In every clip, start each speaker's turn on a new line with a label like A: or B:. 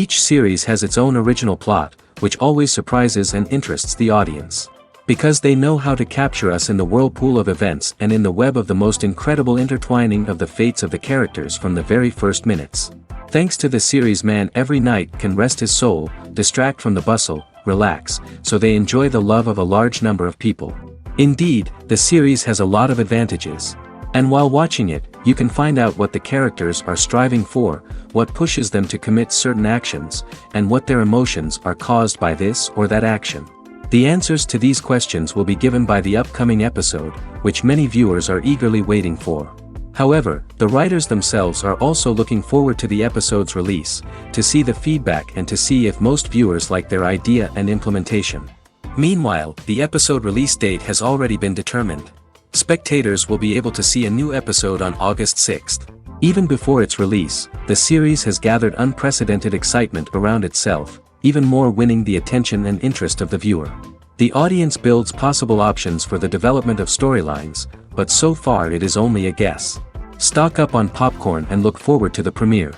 A: Each series has its own original plot, which always surprises and interests the audience. Because they know how to capture us in the whirlpool of events and in the web of the most incredible intertwining of the fates of the characters from the very first minutes. Thanks to the series, man every night can rest his soul, distract from the bustle, relax, so they enjoy the love of a large number of people. Indeed, the series has a lot of advantages. And while watching it, you can find out what the characters are striving for, what pushes them to commit certain actions, and what their emotions are caused by this or that action. The answers to these questions will be given by the upcoming episode, which many viewers are eagerly waiting for. However, the writers themselves are also looking forward to the episode's release, to see the feedback and to see if most viewers like their idea and implementation. Meanwhile, the episode release date has already been determined. Spectators will be able to see a new episode on August 6th. Even before its release, the series has gathered unprecedented excitement around itself, even more winning the attention and interest of the viewer. The audience builds possible options for the development of storylines, but so far it is only a guess. Stock up on popcorn and look forward to the premiere.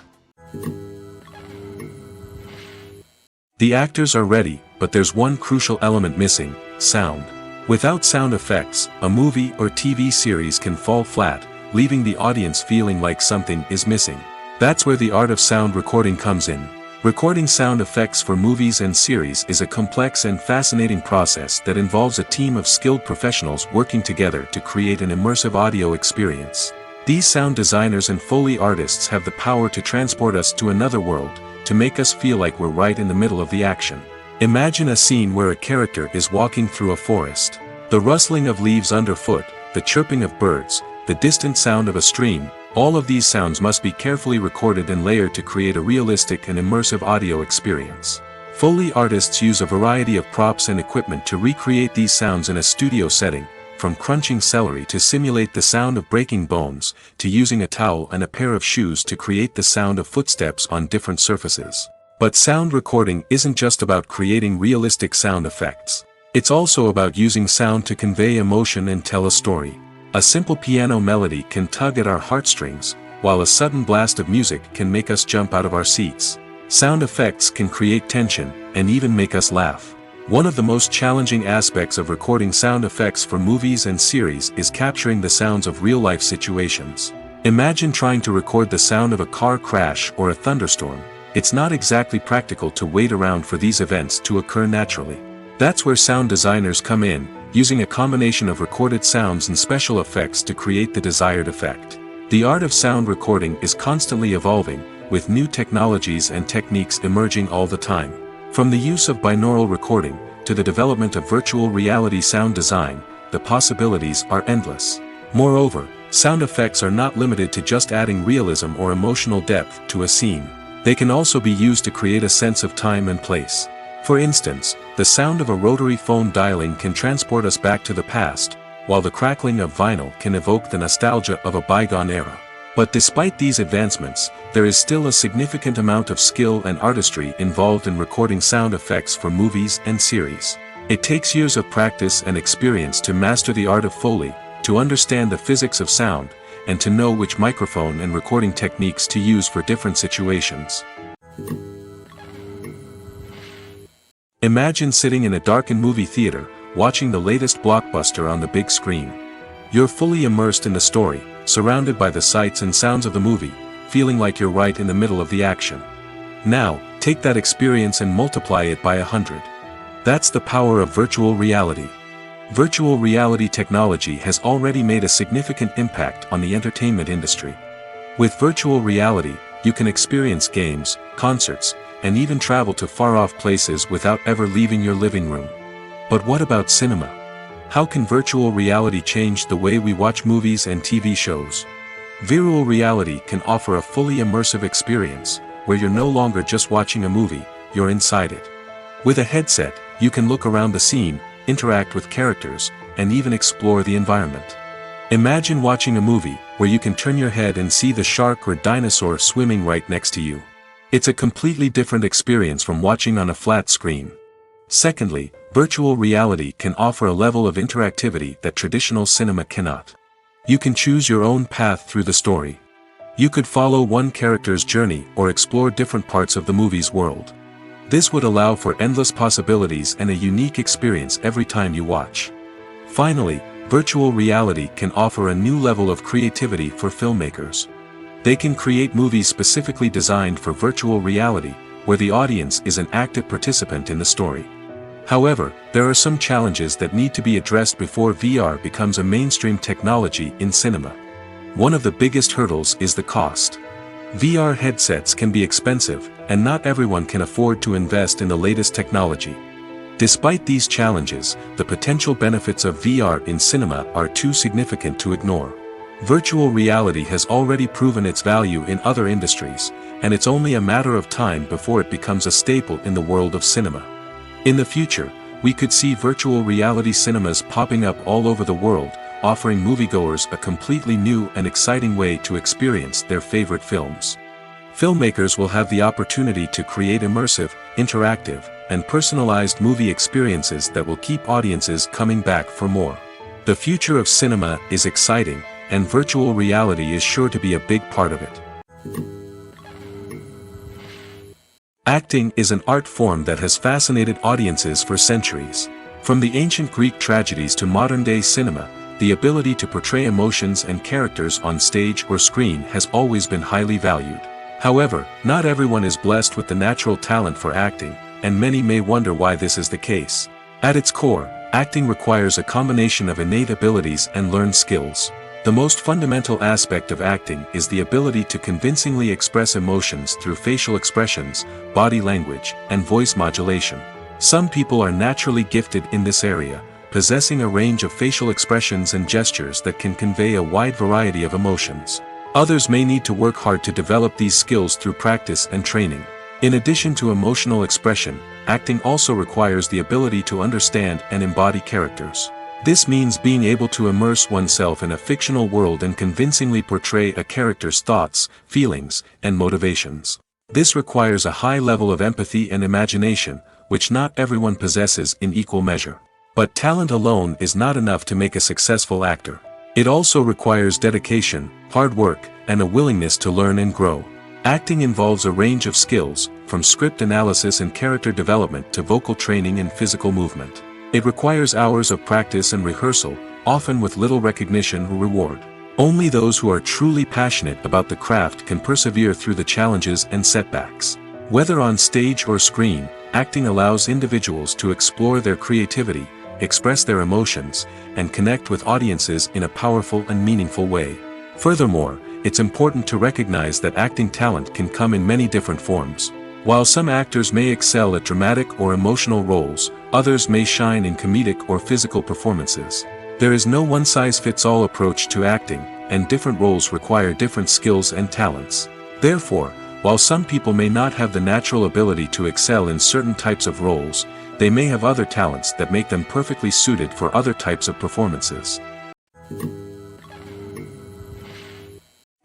A: The actors are ready, but there's one crucial element missing: sound. Without sound effects, a movie or TV series can fall flat, leaving the audience feeling like something is missing. That's where the art of sound recording comes in. Recording sound effects for movies and series is a complex and fascinating process that involves a team of skilled professionals working together to create an immersive audio experience. These sound designers and Foley artists have the power to transport us to another world, to make us feel like we're right in the middle of the action. Imagine a scene where a character is walking through a forest. The rustling of leaves underfoot, the chirping of birds, the distant sound of a stream, all of these sounds must be carefully recorded and layered to create a realistic and immersive audio experience. Foley artists use a variety of props and equipment to recreate these sounds in a studio setting, from crunching celery to simulate the sound of breaking bones, to using a towel and a pair of shoes to create the sound of footsteps on different surfaces. But sound recording isn't just about creating realistic sound effects. It's also about using sound to convey emotion and tell a story. A simple piano melody can tug at our heartstrings, while a sudden blast of music can make us jump out of our seats. Sound effects can create tension, and even make us laugh. One of the most challenging aspects of recording sound effects for movies and series is capturing the sounds of real-life situations. Imagine trying to record the sound of a car crash or a thunderstorm. It's not exactly practical to wait around for these events to occur naturally. That's where sound designers come in, using a combination of recorded sounds and special effects to create the desired effect. The art of sound recording is constantly evolving, with new technologies and techniques emerging all the time. From the use of binaural recording, to the development of virtual reality sound design, the possibilities are endless. Moreover, sound effects are not limited to just adding realism or emotional depth to a scene. They can also be used to create a sense of time and place. For instance, the sound of a rotary phone dialing can transport us back to the past, while the crackling of vinyl can evoke the nostalgia of a bygone era. But despite these advancements, there is still a significant amount of skill and artistry involved in recording sound effects for movies and series. It takes years of practice and experience to master the art of Foley, to understand the physics of sound, and to know which microphone and recording techniques to use for different situations. Imagine sitting in a darkened movie theater, watching the latest blockbuster on the big screen. You're fully immersed in the story, surrounded by the sights and sounds of the movie, feeling like you're right in the middle of the action. Now, take that experience and multiply it by 100. That's the power of virtual reality. Virtual reality technology has already made a significant impact on the entertainment industry. With virtual reality, you can experience games, concerts, and even travel to far-off places without ever leaving your living room. But what about cinema? How can virtual reality change the way we watch movies and TV shows? Virtual reality can offer a fully immersive experience, where you're no longer just watching a movie, you're inside it. With a headset, you can look around the scene, interact with characters, and even explore the environment. Imagine watching a movie where you can turn your head and see the shark or dinosaur swimming right next to you. It's a completely different experience from watching on a flat screen. Secondly, virtual reality can offer a level of interactivity that traditional cinema cannot. You can choose your own path through the story. You could follow one character's journey or explore different parts of the movie's world. This would allow for endless possibilities and a unique experience every time you watch. Finally, virtual reality can offer a new level of creativity for filmmakers. They can create movies specifically designed for virtual reality, where the audience is an active participant in the story. However, there are some challenges that need to be addressed before VR becomes a mainstream technology in cinema. One of the biggest hurdles is the cost. VR headsets can be expensive, and not everyone can afford to invest in the latest technology. Despite these challenges, the potential benefits of VR in cinema are too significant to ignore. Virtual reality has already proven its value in other industries, and it's only a matter of time before it becomes a staple in the world of cinema. In the future, we could see virtual reality cinemas popping up all over the world, offering moviegoers a completely new and exciting way to experience their favorite films. Filmmakers will have the opportunity to create immersive, interactive, and personalized movie experiences that will keep audiences coming back for more. The future of cinema is exciting, and virtual reality is sure to be a big part of it. Acting is an art form that has fascinated audiences for centuries. From the ancient Greek tragedies to modern-day cinema, the ability to portray emotions and characters on stage or screen has always been highly valued. However, not everyone is blessed with the natural talent for acting, and many may wonder why this is the case. At its core, acting requires a combination of innate abilities and learned skills. The most fundamental aspect of acting is the ability to convincingly express emotions through facial expressions, body language, and voice modulation. Some people are naturally gifted in this area, possessing a range of facial expressions and gestures that can convey a wide variety of emotions. Others may need to work hard to develop these skills through practice and training. In addition to emotional expression, acting also requires the ability to understand and embody characters. This means being able to immerse oneself in a fictional world and convincingly portray a character's thoughts, feelings, and motivations. This requires a high level of empathy and imagination, which not everyone possesses in equal measure. But talent alone is not enough to make a successful actor. It also requires dedication, hard work, and a willingness to learn and grow. Acting involves a range of skills, from script analysis and character development to vocal training and physical movement. It requires hours of practice and rehearsal, often with little recognition or reward. Only those who are truly passionate about the craft can persevere through the challenges and setbacks. Whether on stage or screen, acting allows individuals to explore their creativity, express their emotions, and connect with audiences in a powerful and meaningful way. Furthermore, it's important to recognize that acting talent can come in many different forms. While some actors may excel at dramatic or emotional roles, others may shine in comedic or physical performances. There is no one-size-fits-all approach to acting, and different roles require different skills and talents. Therefore, while some people may not have the natural ability to excel in certain types of roles, they may have other talents that make them perfectly suited for other types of performances.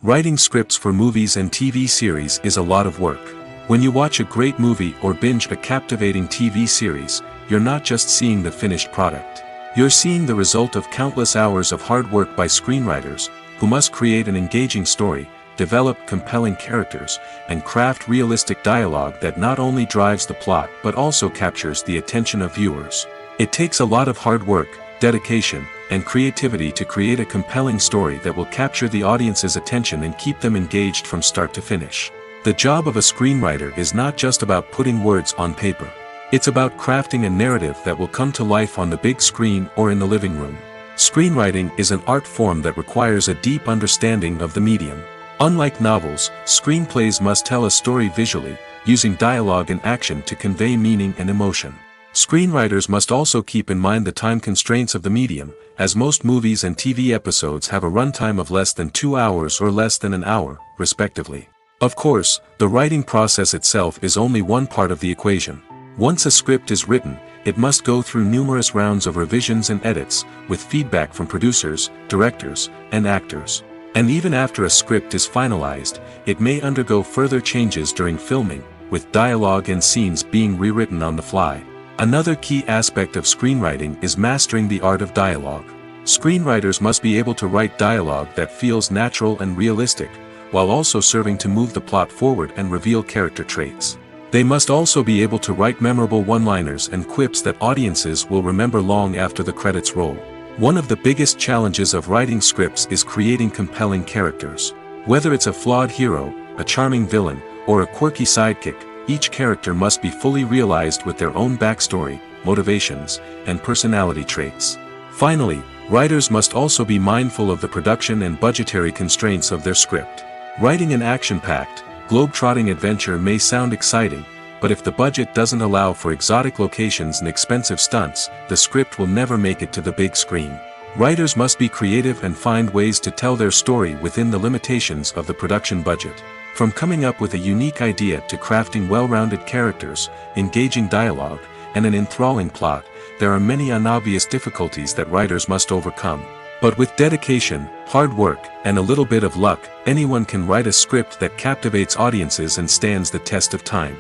A: Writing scripts for movies and TV series is a lot of work. When you watch a great movie or binge a captivating TV series, you're not just seeing the finished product. You're seeing the result of countless hours of hard work by screenwriters, who must create an engaging story, develop compelling characters, and craft realistic dialogue that not only drives the plot but also captures the attention of viewers. It takes a lot of hard work, dedication, and creativity to create a compelling story that will capture the audience's attention and keep them engaged from start to finish. The job of a screenwriter is not just about putting words on paper. It's about crafting a narrative that will come to life on the big screen or in the living room. Screenwriting is an art form that requires a deep understanding of the medium. Unlike novels, screenplays must tell a story visually, using dialogue and action to convey meaning and emotion. Screenwriters must also keep in mind the time constraints of the medium, as most movies and TV episodes have a runtime of less than 2 hours or less than an hour, respectively. Of course, the writing process itself is only one part of the equation. Once a script is written, it must go through numerous rounds of revisions and edits, with feedback from producers, directors, and actors. And even after a script is finalized, it may undergo further changes during filming, with dialogue and scenes being rewritten on the fly. Another key aspect of screenwriting is mastering the art of dialogue. Screenwriters must be able to write dialogue that feels natural and realistic, while also serving to move the plot forward and reveal character traits. They must also be able to write memorable one-liners and quips that audiences will remember long after the credits roll. One of the biggest challenges of writing scripts is creating compelling characters. Whether it's a flawed hero, a charming villain, or a quirky sidekick, each character must be fully realized with their own backstory, motivations, and personality traits. Finally, writers must also be mindful of the production and budgetary constraints of their script. Writing an action-packed, globe-trotting adventure may sound exciting, but if the budget doesn't allow for exotic locations and expensive stunts, the script will never make it to the big screen. Writers must be creative and find ways to tell their story within the limitations of the production budget. From coming up with a unique idea to crafting well-rounded characters, engaging dialogue, and an enthralling plot, there are many unobvious difficulties that writers must overcome. But with dedication, hard work, and a little bit of luck, anyone can write a script that captivates audiences and stands the test of time.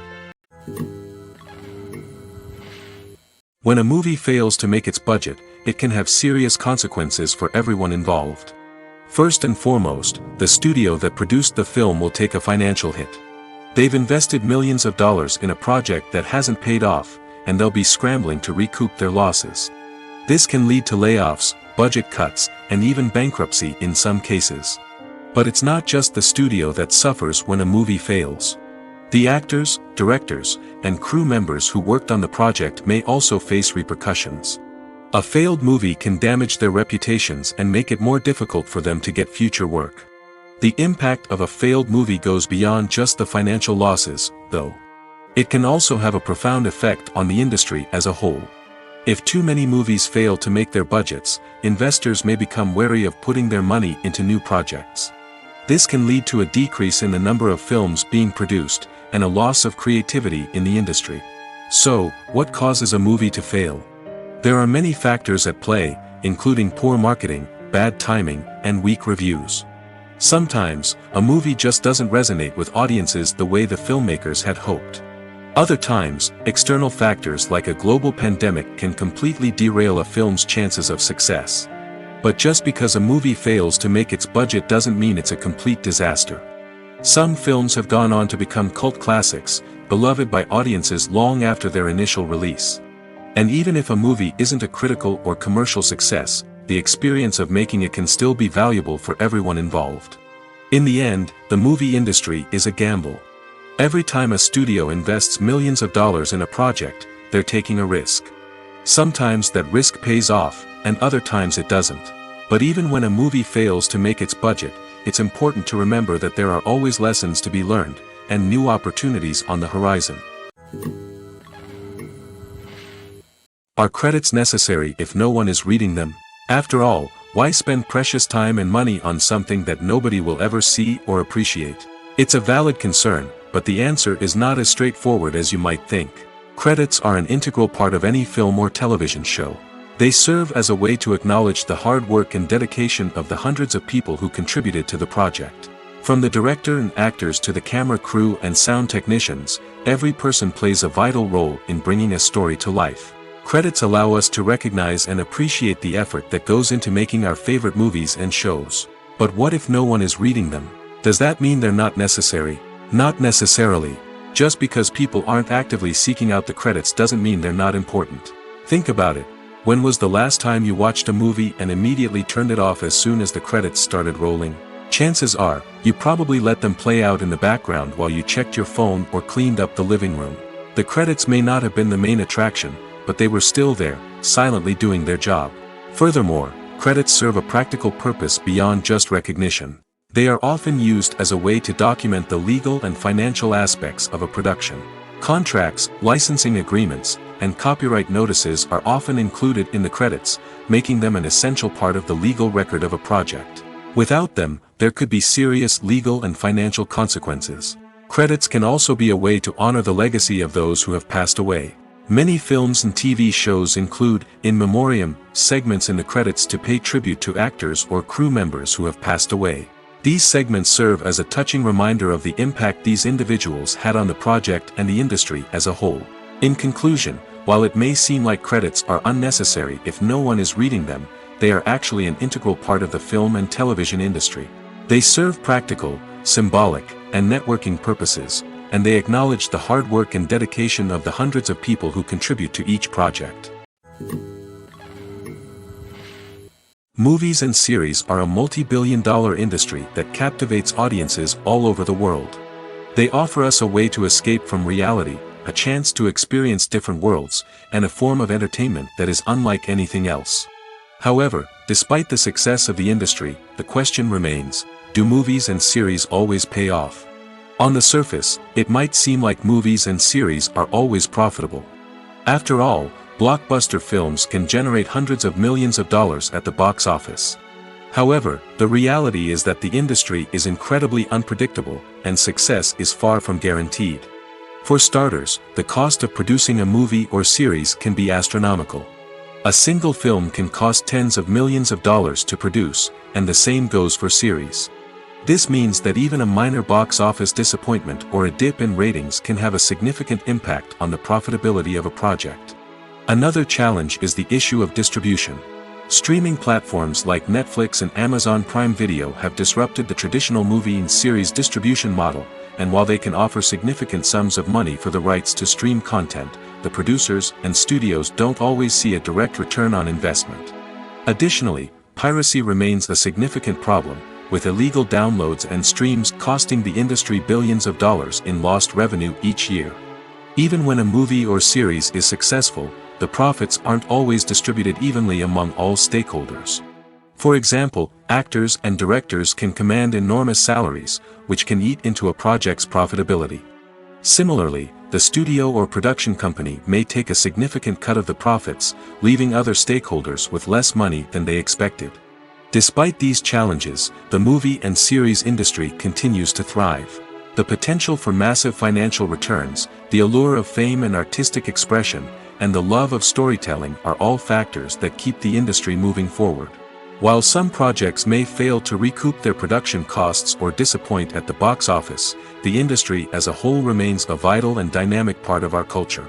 A: When a movie fails to make its budget, it can have serious consequences for everyone involved. First and foremost, the studio that produced the film will take a financial hit. They've invested millions of dollars in a project that hasn't paid off, and they'll be scrambling to recoup their losses. This can lead to layoffs, budget cuts, and even bankruptcy in some cases. But it's not just the studio that suffers when a movie fails. The actors, directors, and crew members who worked on the project may also face repercussions. A failed movie can damage their reputations and make it more difficult for them to get future work. The impact of a failed movie goes beyond just the financial losses, though. It can also have a profound effect on the industry as a whole. If too many movies fail to make their budgets, investors may become wary of putting their money into new projects. This can lead to a decrease in the number of films being produced, and a loss of creativity in the industry. So, what causes a movie to fail? There are many factors at play, including poor marketing, bad timing, and weak reviews. Sometimes, a movie just doesn't resonate with audiences the way the filmmakers had hoped. Other times, external factors like a global pandemic can completely derail a film's chances of success. But just because a movie fails to make its budget doesn't mean it's a complete disaster. Some films have gone on to become cult classics, beloved by audiences long after their initial release. And even if a movie isn't a critical or commercial success, the experience of making it can still be valuable for everyone involved. In the end, the movie industry is a gamble. Every time a studio invests millions of dollars in a project, they're taking a risk. Sometimes that risk pays off, and other times it doesn't. But even when a movie fails to make its budget, it's important to remember that there are always lessons to be learned, and new opportunities on the horizon. Are credits necessary if no one is reading them? After all, why spend precious time and money on something that nobody will ever see or appreciate? It's a valid concern, but the answer is not as straightforward as you might think. Credits are an integral part of any film or television show. They serve as a way to acknowledge the hard work and dedication of the hundreds of people who contributed to the project. From the director and actors to the camera crew and sound technicians, every person plays a vital role in bringing a story to life. Credits allow us to recognize and appreciate the effort that goes into making our favorite movies and shows. But what if no one is reading them? Does that mean they're not necessary? Not necessarily. Just because people aren't actively seeking out the credits doesn't mean they're not important. Think about it. When was the last time you watched a movie and immediately turned it off as soon as the credits started rolling? Chances are, you probably let them play out in the background while you checked your phone or cleaned up the living room. The credits may not have been the main attraction, but they were still there, silently doing their job. Furthermore, credits serve a practical purpose beyond just recognition. They are often used as a way to document the legal and financial aspects of a production. Contracts, licensing agreements, and copyright notices are often included in the credits, making them an essential part of the legal record of a project. Without them, there could be serious legal and financial consequences. Credits can also be a way to honor the legacy of those who have passed away. Many films and TV shows include, in memoriam, segments in the credits to pay tribute to actors or crew members who have passed away. These segments serve as a touching reminder of the impact these individuals had on the project and the industry as a whole. In conclusion, while it may seem like credits are unnecessary if no one is reading them, they are actually an integral part of the film and television industry. They serve practical, symbolic, and networking purposes, and they acknowledge the hard work and dedication of the hundreds of people who contribute to each project. Movies and series are a multi-billion-dollar industry that captivates audiences all over the world. They offer us a way to escape from reality, a chance to experience different worlds, and a form of entertainment that is unlike anything else. However, despite the success of the industry, the question remains, do movies and series always pay off? On the surface, it might seem like movies and series are always profitable. After all, blockbuster films can generate hundreds of millions of dollars at the box office. However, the reality is that the industry is incredibly unpredictable, and success is far from guaranteed. For starters, the cost of producing a movie or series can be astronomical. A single film can cost tens of millions of dollars to produce, and the same goes for series. This means that even a minor box office disappointment or a dip in ratings can have a significant impact on the profitability of a project. Another challenge is the issue of distribution. Streaming platforms like Netflix and Amazon Prime Video have disrupted the traditional movie and series distribution model, and while they can offer significant sums of money for the rights to stream content, the producers and studios don't always see a direct return on investment. Additionally, piracy remains a significant problem, with illegal downloads and streams costing the industry billions of dollars in lost revenue each year. Even when a movie or series is successful, the profits aren't always distributed evenly among all stakeholders. For example, actors and directors can command enormous salaries, which can eat into a project's profitability. Similarly, the studio or production company may take a significant cut of the profits, leaving other stakeholders with less money than they expected. Despite these challenges, the movie and series industry continues to thrive. The potential for massive financial returns, the allure of fame and artistic expression, and the love of storytelling are all factors that keep the industry moving forward. While some projects may fail to recoup their production costs or disappoint at the box office, the industry as a whole remains a vital and dynamic part of our culture.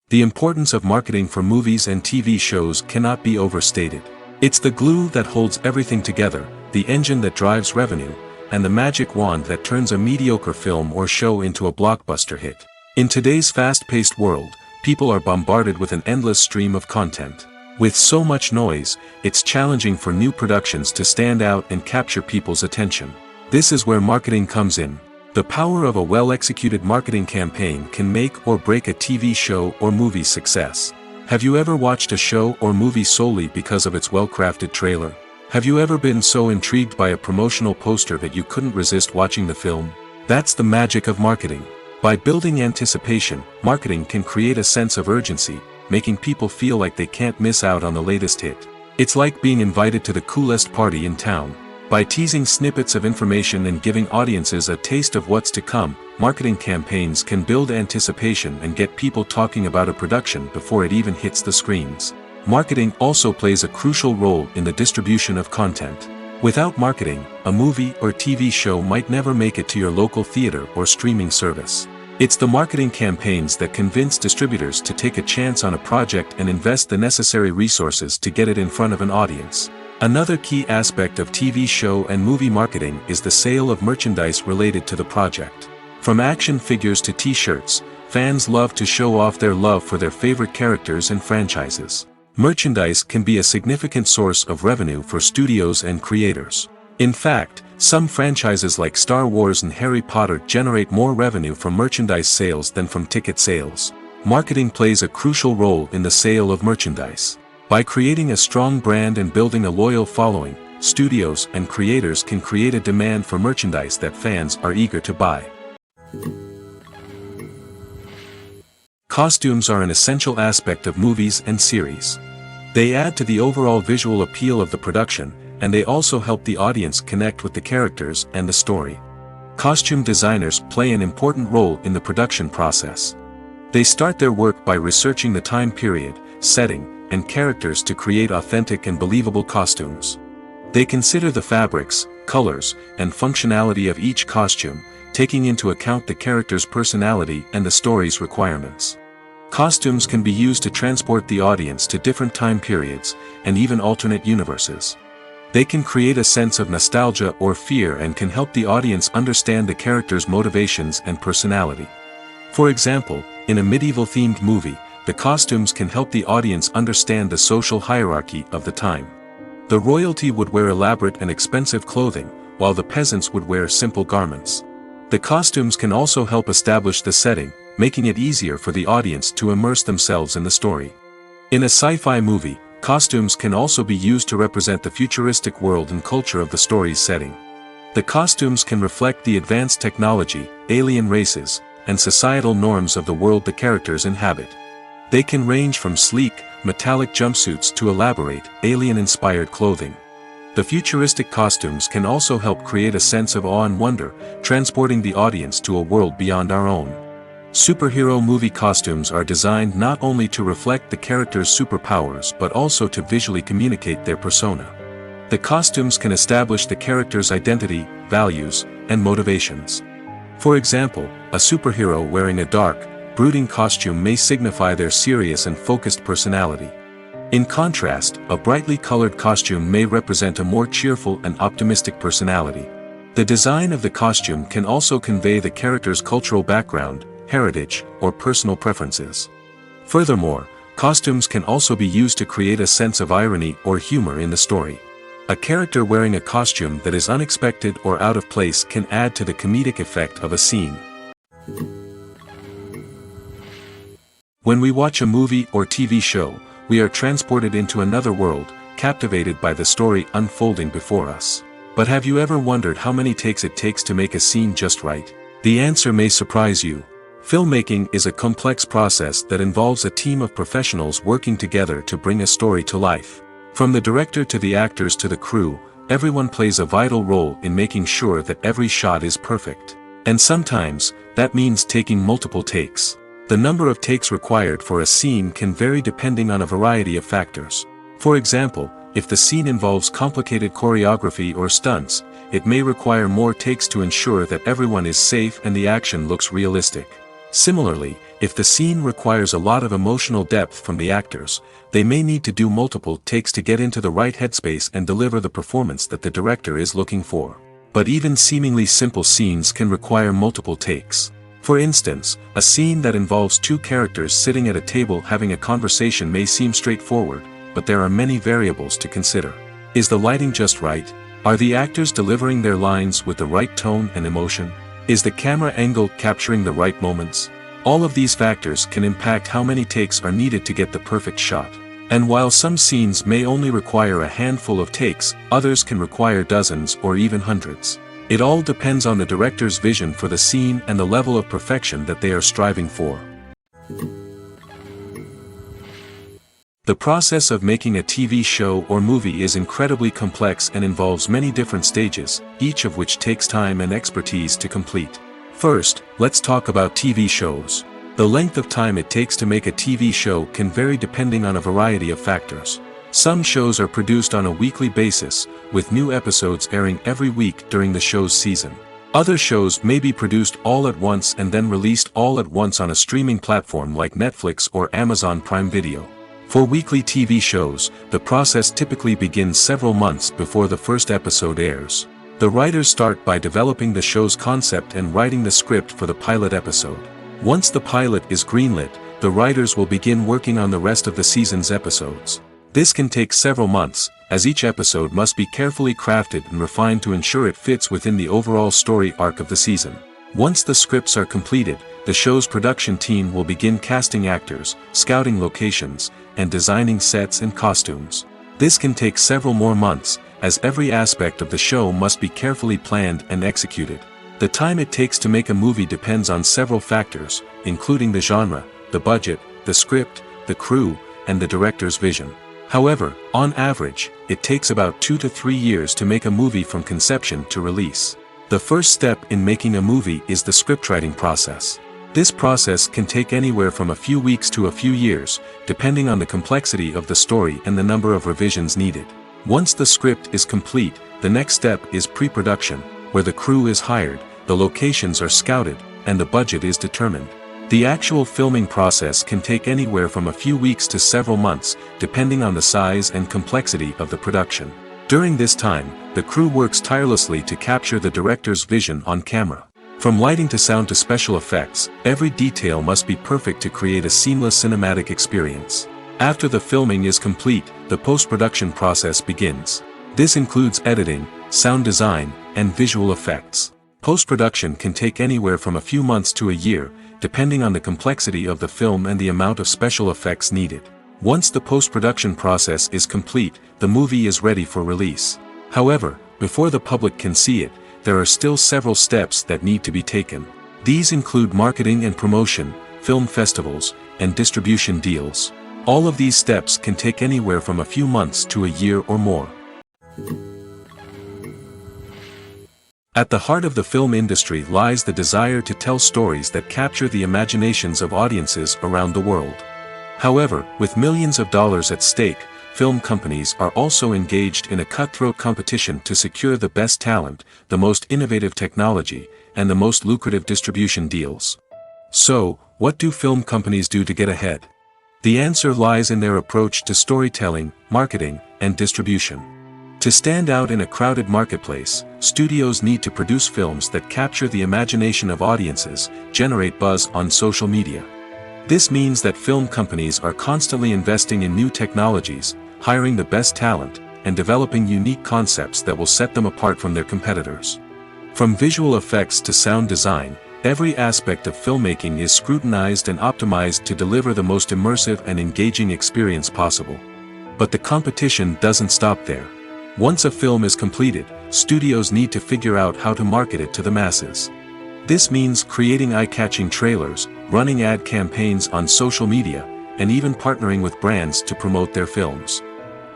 A: The importance of marketing for movies and TV shows cannot be overstated. It's the glue that holds everything together, the engine that drives revenue, and the magic wand that turns a mediocre film or show into a blockbuster hit. In today's fast-paced world, people are bombarded with an endless stream of content. With so much noise, it's challenging for new productions to stand out and capture people's attention. This is where marketing comes in. The power of a well-executed marketing campaign can make or break a TV show or movie's success. Have you ever watched a show or movie solely because of its well-crafted trailer? Have you ever been so intrigued by a promotional poster that you couldn't resist watching the film? That's the magic of marketing. By building anticipation, marketing can create a sense of urgency, making people feel like they can't miss out on the latest hit. It's like being invited to the coolest party in town. By teasing snippets of information and giving audiences a taste of what's to come, marketing campaigns can build anticipation and get people talking about a production before it even hits the screens. Marketing also plays a crucial role in the distribution of content. Without marketing, a movie or TV show might never make it to your local theater or streaming service. It's the marketing campaigns that convince distributors to take a chance on a project and invest the necessary resources to get it in front of an audience. Another key aspect of TV show and movie marketing is the sale of merchandise related to the project. From action figures to t-shirts, fans love to show off their love for their favorite characters and franchises. Merchandise can be a significant source of revenue for studios and creators. In fact, some franchises like Star Wars and Harry Potter generate more revenue from merchandise sales than from ticket sales. Marketing plays a crucial role in the sale of merchandise. By creating a strong brand and building a loyal following, studios and creators can create a demand for merchandise that fans are eager to buy. Costumes are an essential aspect of movies and series. They add to the overall visual appeal of the production, and they also help the audience connect with the characters and the story. Costume designers play an important role in the production process. They start their work by researching the time period, setting, and characters to create authentic and believable costumes. They consider the fabrics, colors, and functionality of each costume, taking into account the character's personality and the story's requirements. Costumes can be used to transport the audience to different time periods, and even alternate universes. They can create a sense of nostalgia or fear and can help the audience understand the character's motivations and personality. For example, in a medieval-themed movie, the costumes can help the audience understand the social hierarchy of the time. The royalty would wear elaborate and expensive clothing, while the peasants would wear simple garments. The costumes can also help establish the setting, making it easier for the audience to immerse themselves in the story. In a sci-fi movie, costumes can also be used to represent the futuristic world and culture of the story's setting. The costumes can reflect the advanced technology, alien races, and societal norms of the world the characters inhabit. They can range from sleek, metallic jumpsuits to elaborate, alien-inspired clothing. The futuristic costumes can also help create a sense of awe and wonder, transporting the audience to a world beyond our own. Superhero movie costumes are designed not only to reflect the character's superpowers but also to visually communicate their persona. The costumes can establish the character's identity, values, and motivations. For example, a superhero wearing a dark, brooding costume may signify their serious and focused personality. In contrast, a brightly colored costume may represent a more cheerful and optimistic personality. The design of the costume can also convey the character's cultural background, heritage, or personal preferences. Furthermore, costumes can also be used to create a sense of irony or humor in the story. A character wearing a costume that is unexpected or out of place can add to the comedic effect of a scene. When we watch a movie or TV show, we are transported into another world, captivated by the story unfolding before us. But have you ever wondered how many takes it takes to make a scene just right? The answer may surprise you. Filmmaking is a complex process that involves a team of professionals working together to bring a story to life. From the director to the actors to the crew, everyone plays a vital role in making sure that every shot is perfect. And sometimes, that means taking multiple takes. The number of takes required for a scene can vary depending on a variety of factors. For example, if the scene involves complicated choreography or stunts, it may require more takes to ensure that everyone is safe and the action looks realistic. Similarly, if the scene requires a lot of emotional depth from the actors, they may need to do multiple takes to get into the right headspace and deliver the performance that the director is looking for. But even seemingly simple scenes can require multiple takes. For instance, a scene that involves two characters sitting at a table having a conversation may seem straightforward, but there are many variables to consider. Is the lighting just right? Are the actors delivering their lines with the right tone and emotion? Is the camera angle capturing the right moments? All of these factors can impact how many takes are needed to get the perfect shot. And while some scenes may only require a handful of takes, others can require dozens or even hundreds. It all depends on the director's vision for the scene and the level of perfection that they are striving for. The process of making a TV show or movie is incredibly complex and involves many different stages, each of which takes time and expertise to complete. First, let's talk about TV shows. The length of time it takes to make a TV show can vary depending on a variety of factors. Some shows are produced on a weekly basis, with new episodes airing every week during the show's season. Other shows may be produced all at once and then released all at once on a streaming platform like Netflix or Amazon Prime Video. For weekly TV shows, the process typically begins several months before the first episode airs. The writers start by developing the show's concept and writing the script for the pilot episode. Once the pilot is greenlit, the writers will begin working on the rest of the season's episodes. This can take several months, as each episode must be carefully crafted and refined to ensure it fits within the overall story arc of the season. Once the scripts are completed, the show's production team will begin casting actors, scouting locations, and designing sets and costumes. This can take several more months, as every aspect of the show must be carefully planned and executed. The time it takes to make a movie depends on several factors, including the genre, the budget, the script, the crew, and the director's vision. However, on average, it takes about 2 to 3 years to make a movie from conception to release. The first step in making a movie is the scriptwriting process. This process can take anywhere from a few weeks to a few years, depending on the complexity of the story and the number of revisions needed. Once the script is complete, the next step is pre-production, where the crew is hired, the locations are scouted, and the budget is determined. The actual filming process can take anywhere from a few weeks to several months, depending on the size and complexity of the production. During this time, the crew works tirelessly to capture the director's vision on camera. From lighting to sound to special effects, every detail must be perfect to create a seamless cinematic experience. After the filming is complete, the post-production process begins. This includes editing, sound design, and visual effects. Post-production can take anywhere from a few months to a year, depending on the complexity of the film and the amount of special effects needed. Once the post-production process is complete, the movie is ready for release. However, before the public can see it, there are still several steps that need to be taken. These include marketing and promotion, film festivals, and distribution deals. All of these steps can take anywhere from a few months to a year or more. At the heart of the film industry lies the desire to tell stories that capture the imaginations of audiences around the world. However, with millions of dollars at stake, film companies are also engaged in a cutthroat competition to secure the best talent, the most innovative technology, and the most lucrative distribution deals. So, what do film companies do to get ahead? The answer lies in their approach to storytelling, marketing, and distribution. To stand out in a crowded marketplace, studios need to produce films that capture the imagination of audiences, generate buzz on social media. This means that film companies are constantly investing in new technologies, hiring the best talent, and developing unique concepts that will set them apart from their competitors. From visual effects to sound design, every aspect of filmmaking is scrutinized and optimized to deliver the most immersive and engaging experience possible. But the competition doesn't stop there. Once a film is completed, studios need to figure out how to market it to the masses. This means creating eye-catching trailers, running ad campaigns on social media, and even partnering with brands to promote their films.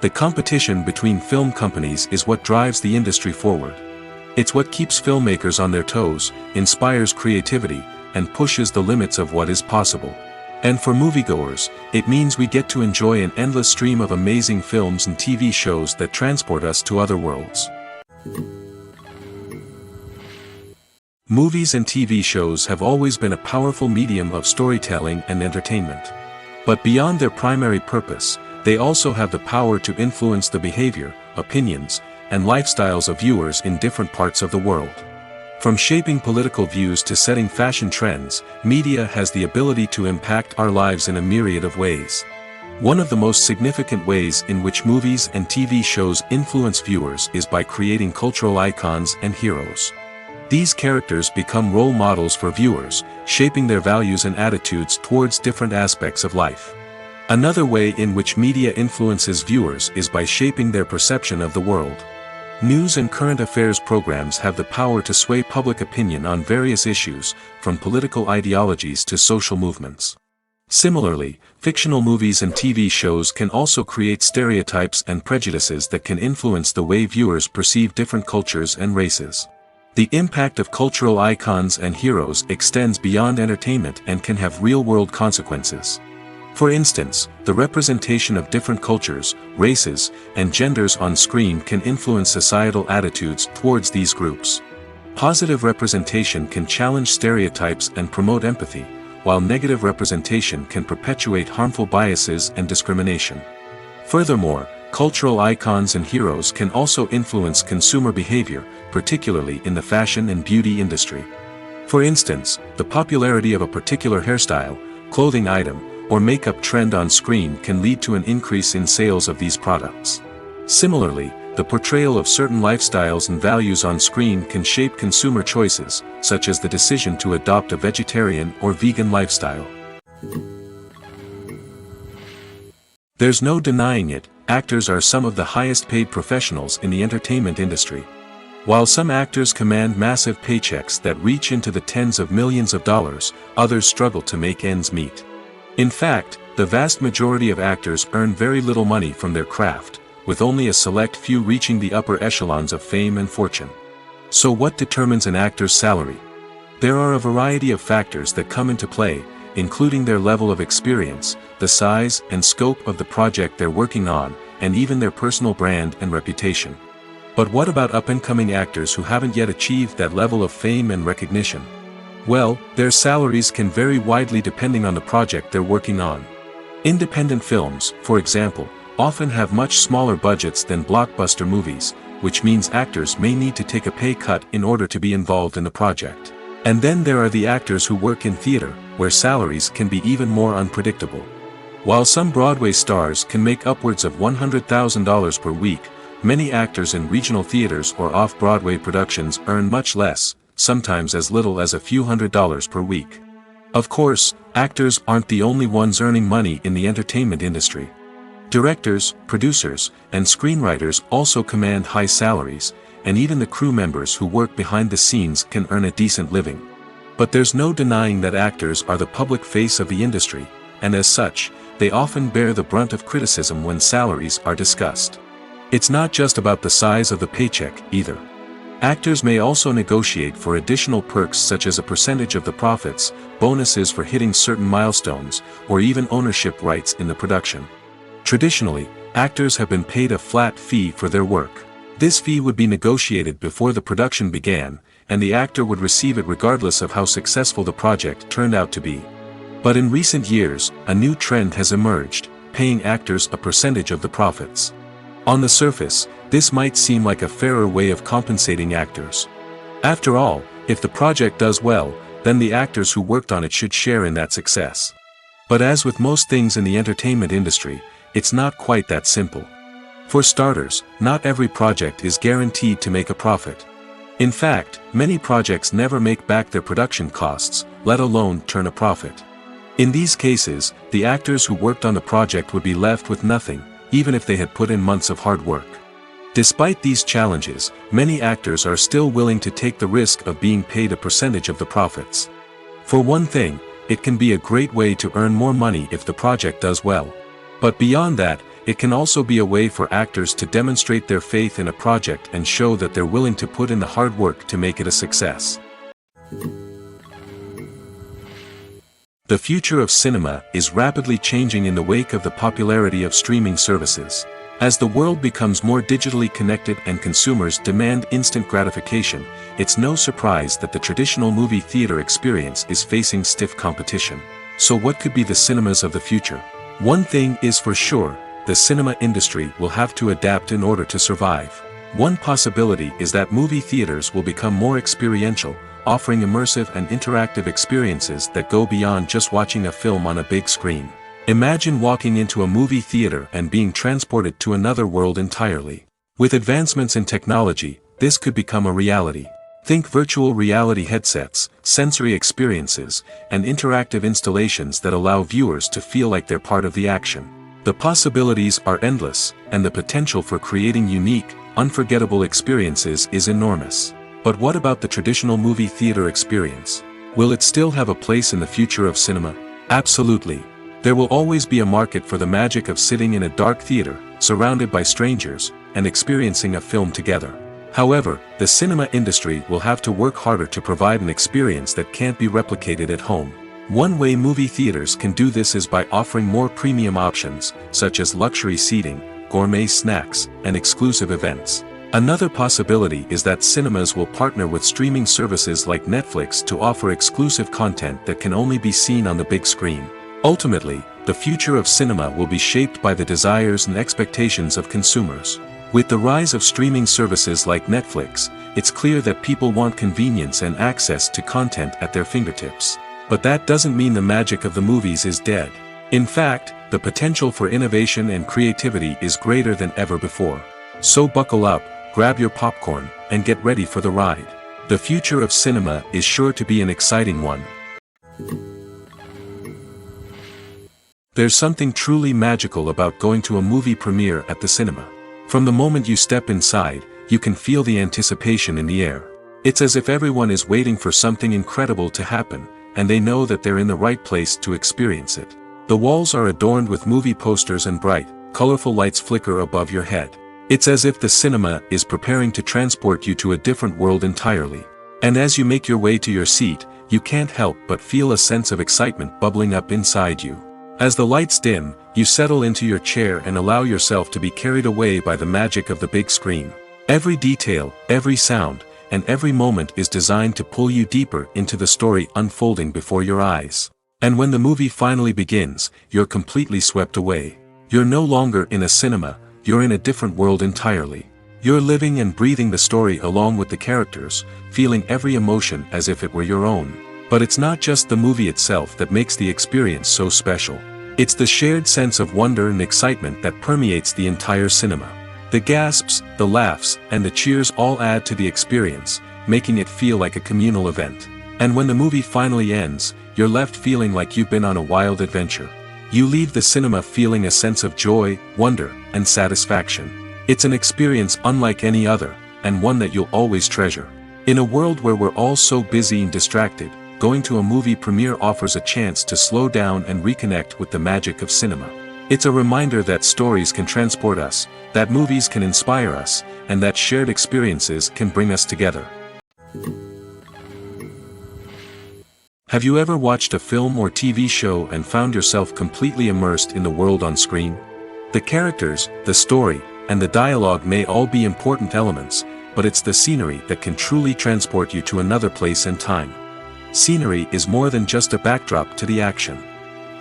A: The competition between film companies is what drives the industry forward. It's what keeps filmmakers on their toes, inspires creativity, and pushes the limits of what is possible. And for moviegoers, it means we get to enjoy an endless stream of amazing films and TV shows that transport us to other worlds. Movies and TV shows have always been a powerful medium of storytelling and entertainment. But beyond their primary purpose, they also have the power to influence the behavior, opinions, and lifestyles of viewers in different parts of the world. From shaping political views to setting fashion trends, media has the ability to impact our lives in a myriad of ways. One of the most significant ways in which movies and TV shows influence viewers is by creating cultural icons and heroes. These characters become role models for viewers, shaping their values and attitudes towards different aspects of life. Another way in which media influences viewers is by shaping their perception of the world. News and current affairs programs have the power to sway public opinion on various issues, from political ideologies to social movements. Similarly, fictional movies and TV shows can also create stereotypes and prejudices that can influence the way viewers perceive different cultures and races. The impact of cultural icons and heroes extends beyond entertainment and can have real-world consequences. For instance, the representation of different cultures, races, and genders on screen can influence societal attitudes towards these groups. Positive representation can challenge stereotypes and promote empathy, while negative representation can perpetuate harmful biases and discrimination. Furthermore, cultural icons and heroes can also influence consumer behavior, particularly in the fashion and beauty industry. For instance, the popularity of a particular hairstyle, clothing item, or makeup trend on screen can lead to an increase in sales of these products. Similarly, the portrayal of certain lifestyles and values on screen can shape consumer choices, such as the decision to adopt a vegetarian or vegan lifestyle. There's no denying it, actors are some of the highest paid professionals in the entertainment industry. While some actors command massive paychecks that reach into the tens of millions of dollars, others struggle to make ends meet. In fact, the vast majority of actors earn very little money from their craft, with only a select few reaching the upper echelons of fame and fortune. So what determines an actor's salary? There are a variety of factors that come into play, including their level of experience, the size and scope of the project they're working on, and even their personal brand and reputation. But what about up-and-coming actors who haven't yet achieved that level of fame and recognition? Well, their salaries can vary widely depending on the project they're working on. Independent films, for example, often have much smaller budgets than blockbuster movies, which means actors may need to take a pay cut in order to be involved in the project. And then there are the actors who work in theater, where salaries can be even more unpredictable. While some Broadway stars can make upwards of $100,000 per week, many actors in regional theaters or off-Broadway productions earn much less, sometimes as little as a few $100s per week. Of course, actors aren't the only ones earning money in the entertainment industry. Directors, producers, and screenwriters also command high salaries, and even the crew members who work behind the scenes can earn a decent living. But there's no denying that actors are the public face of the industry, and as such, they often bear the brunt of criticism when salaries are discussed. It's not just about the size of the paycheck, either. Actors may also negotiate for additional perks such as a percentage of the profits, bonuses for hitting certain milestones, or even ownership rights in the production. Traditionally, actors have been paid a flat fee for their work. This fee would be negotiated before the production began, and the actor would receive it regardless of how successful the project turned out to be. But in recent years, a new trend has emerged, paying actors a percentage of the profits. On the surface, this might seem like a fairer way of compensating actors. After all, if the project does well, then the actors who worked on it should share in that success. But as with most things in the entertainment industry, it's not quite that simple. For starters, not every project is guaranteed to make a profit. In fact, many projects never make back their production costs, let alone turn a profit. In these cases, the actors who worked on the project would be left with nothing, even if they had put in months of hard work. Despite these challenges, many actors are still willing to take the risk of being paid a percentage of the profits. For one thing, it can be a great way to earn more money if the project does well. But beyond that, it can also be a way for actors to demonstrate their faith in a project and show that they're willing to put in the hard work to make it a success. The future of cinema is rapidly changing in the wake of the popularity of streaming services. As the world becomes more digitally connected and consumers demand instant gratification, it's no surprise that the traditional movie theater experience is facing stiff competition. So what could be the cinemas of the future? One thing is for sure, the cinema industry will have to adapt in order to survive. One possibility is that movie theaters will become more experiential, offering immersive and interactive experiences that go beyond just watching a film on a big screen. Imagine walking into a movie theater and being transported to another world entirely. With advancements in technology, this could become a reality. Think virtual reality headsets, sensory experiences, and interactive installations that allow viewers to feel like they're part of the action. The possibilities are endless, and the potential for creating unique, unforgettable experiences is enormous. But what about the traditional movie theater experience? Will it still have a place in the future of cinema? Absolutely. There will always be a market for the magic of sitting in a dark theater, surrounded by strangers, and experiencing a film together. However, the cinema industry will have to work harder to provide an experience that can't be replicated at home. One way movie theaters can do this is by offering more premium options, such as luxury seating, gourmet snacks, and exclusive events. Another possibility is that cinemas will partner with streaming services like Netflix to offer exclusive content that can only be seen on the big screen. Ultimately, the future of cinema will be shaped by the desires and expectations of consumers. With the rise of streaming services like Netflix, it's clear that people want convenience and access to content at their fingertips. But that doesn't mean the magic of the movies is dead. In fact, the potential for innovation and creativity is greater than ever before. So buckle up, grab your popcorn, and get ready for the ride. The future of cinema is sure to be an exciting one. There's something truly magical about going to a movie premiere at the cinema. From the moment you step inside, you can feel the anticipation in the air. It's as if everyone is waiting for something incredible to happen, and they know that they're in the right place to experience it. The walls are adorned with movie posters and bright, colorful lights flicker above your head. It's as if the cinema is preparing to transport you to a different world entirely. And as you make your way to your seat, you can't help but feel a sense of excitement bubbling up inside you. As the lights dim, you settle into your chair and allow yourself to be carried away by the magic of the big screen. Every detail, every sound, and every moment is designed to pull you deeper into the story unfolding before your eyes. And when the movie finally begins, you're completely swept away. You're no longer in a cinema, you're in a different world entirely. You're living and breathing the story along with the characters, feeling every emotion as if it were your own. But it's not just the movie itself that makes the experience so special. It's the shared sense of wonder and excitement that permeates the entire cinema. The gasps, the laughs, and the cheers all add to the experience, making it feel like a communal event. And when the movie finally ends, you're left feeling like you've been on a wild adventure. You leave the cinema feeling a sense of joy, wonder, and satisfaction. It's an experience unlike any other, and one that you'll always treasure. In a world where we're all so busy and distracted, going to a movie premiere offers a chance to slow down and reconnect with the magic of cinema. It's a reminder that stories can transport us, that movies can inspire us, and that shared experiences can bring us together. Have you ever watched a film or TV show and found yourself completely immersed in the world on screen? The characters, the story, and the dialogue may all be important elements, but it's the scenery that can truly transport you to another place and time. Scenery is more than just a backdrop to the action.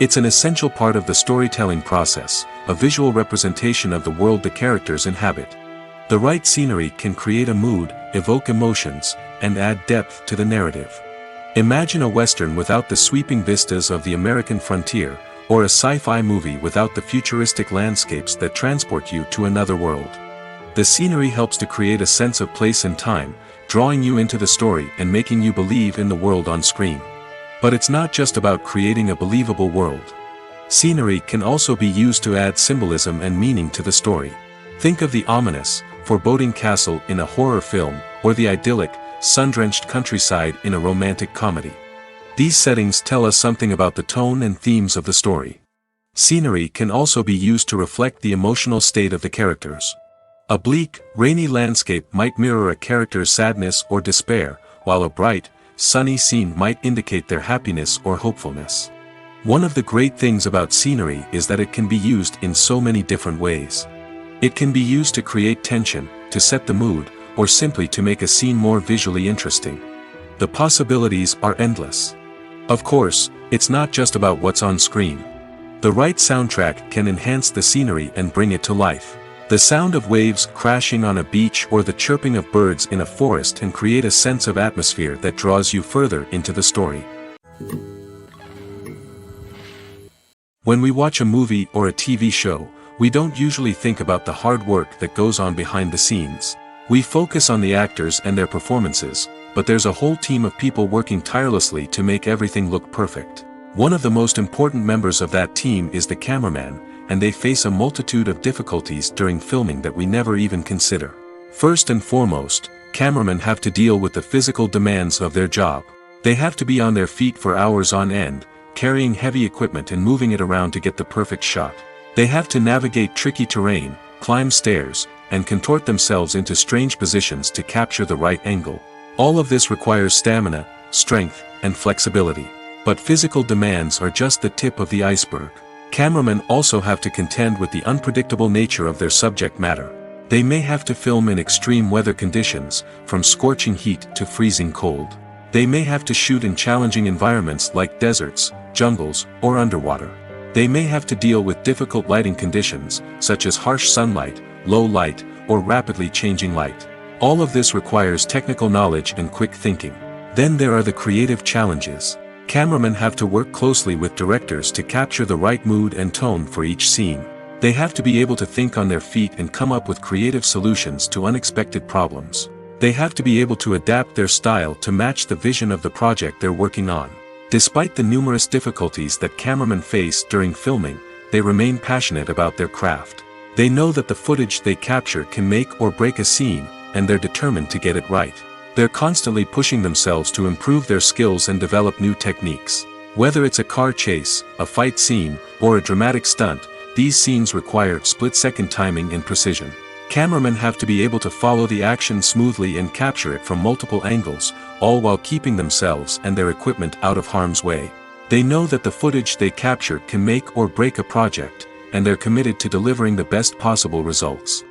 A: It's an essential part of the storytelling process, a visual representation of the world the characters inhabit. The right scenery can create a mood, evoke emotions, and add depth to the narrative. Imagine a Western without the sweeping vistas of the American frontier, or a sci-fi movie without the futuristic landscapes that transport you to another world. The scenery helps to create a sense of place and time, drawing you into the story and making you believe in the world on screen. But it's not just about creating a believable world. Scenery can also be used to add symbolism and meaning to the story. Think of the ominous, foreboding castle in a horror film, or the idyllic, sun-drenched countryside in a romantic comedy. These settings tell us something about the tone and themes of the story. Scenery can also be used to reflect the emotional state of the characters. A bleak, rainy landscape might mirror a character's sadness or despair, while a bright, sunny scene might indicate their happiness or hopefulness. One of the great things about scenery is that it can be used in so many different ways. It can be used to create tension, to set the mood, or simply to make a scene more visually interesting. The possibilities are endless. Of course, it's not just about what's on screen. The right soundtrack can enhance the scenery and bring it to life. The sound of waves crashing on a beach or the chirping of birds in a forest can create a sense of atmosphere that draws you further into the story. When we watch a movie or a TV show, we don't usually think about the hard work that goes on behind the scenes. We focus on the actors and their performances, but there's a whole team of people working tirelessly to make everything look perfect. One of the most important members of that team is the cameraman, and they face a multitude of difficulties during filming that we never even consider. First and foremost, cameramen have to deal with the physical demands of their job. They have to be on their feet for hours on end, carrying heavy equipment and moving it around to get the perfect shot. They have to navigate tricky terrain, climb stairs, and contort themselves into strange positions to capture the right angle. All of this requires stamina, strength, and flexibility. But physical demands are just the tip of the iceberg. Cameramen also have to contend with the unpredictable nature of their subject matter. They may have to film in extreme weather conditions, from scorching heat to freezing cold. They may have to shoot in challenging environments like deserts, jungles, or underwater. They may have to deal with difficult lighting conditions, such as harsh sunlight, low light, or rapidly changing light. All of this requires technical knowledge and quick thinking. Then there are the creative challenges. Cameramen have to work closely with directors to capture the right mood and tone for each scene. They have to be able to think on their feet and come up with creative solutions to unexpected problems. They have to be able to adapt their style to match the vision of the project they're working on. Despite the numerous difficulties that cameramen face during filming, they remain passionate about their craft. They know that the footage they capture can make or break a scene, and they're determined to get it right. They're constantly pushing themselves to improve their skills and develop new techniques. Whether it's a car chase, a fight scene, or a dramatic stunt, these scenes require split-second timing and precision. Cameramen have to be able to follow the action smoothly and capture it from multiple angles, all while keeping themselves and their equipment out of harm's way. They know that the footage they capture can make or break a project, and they're committed to delivering the best possible results.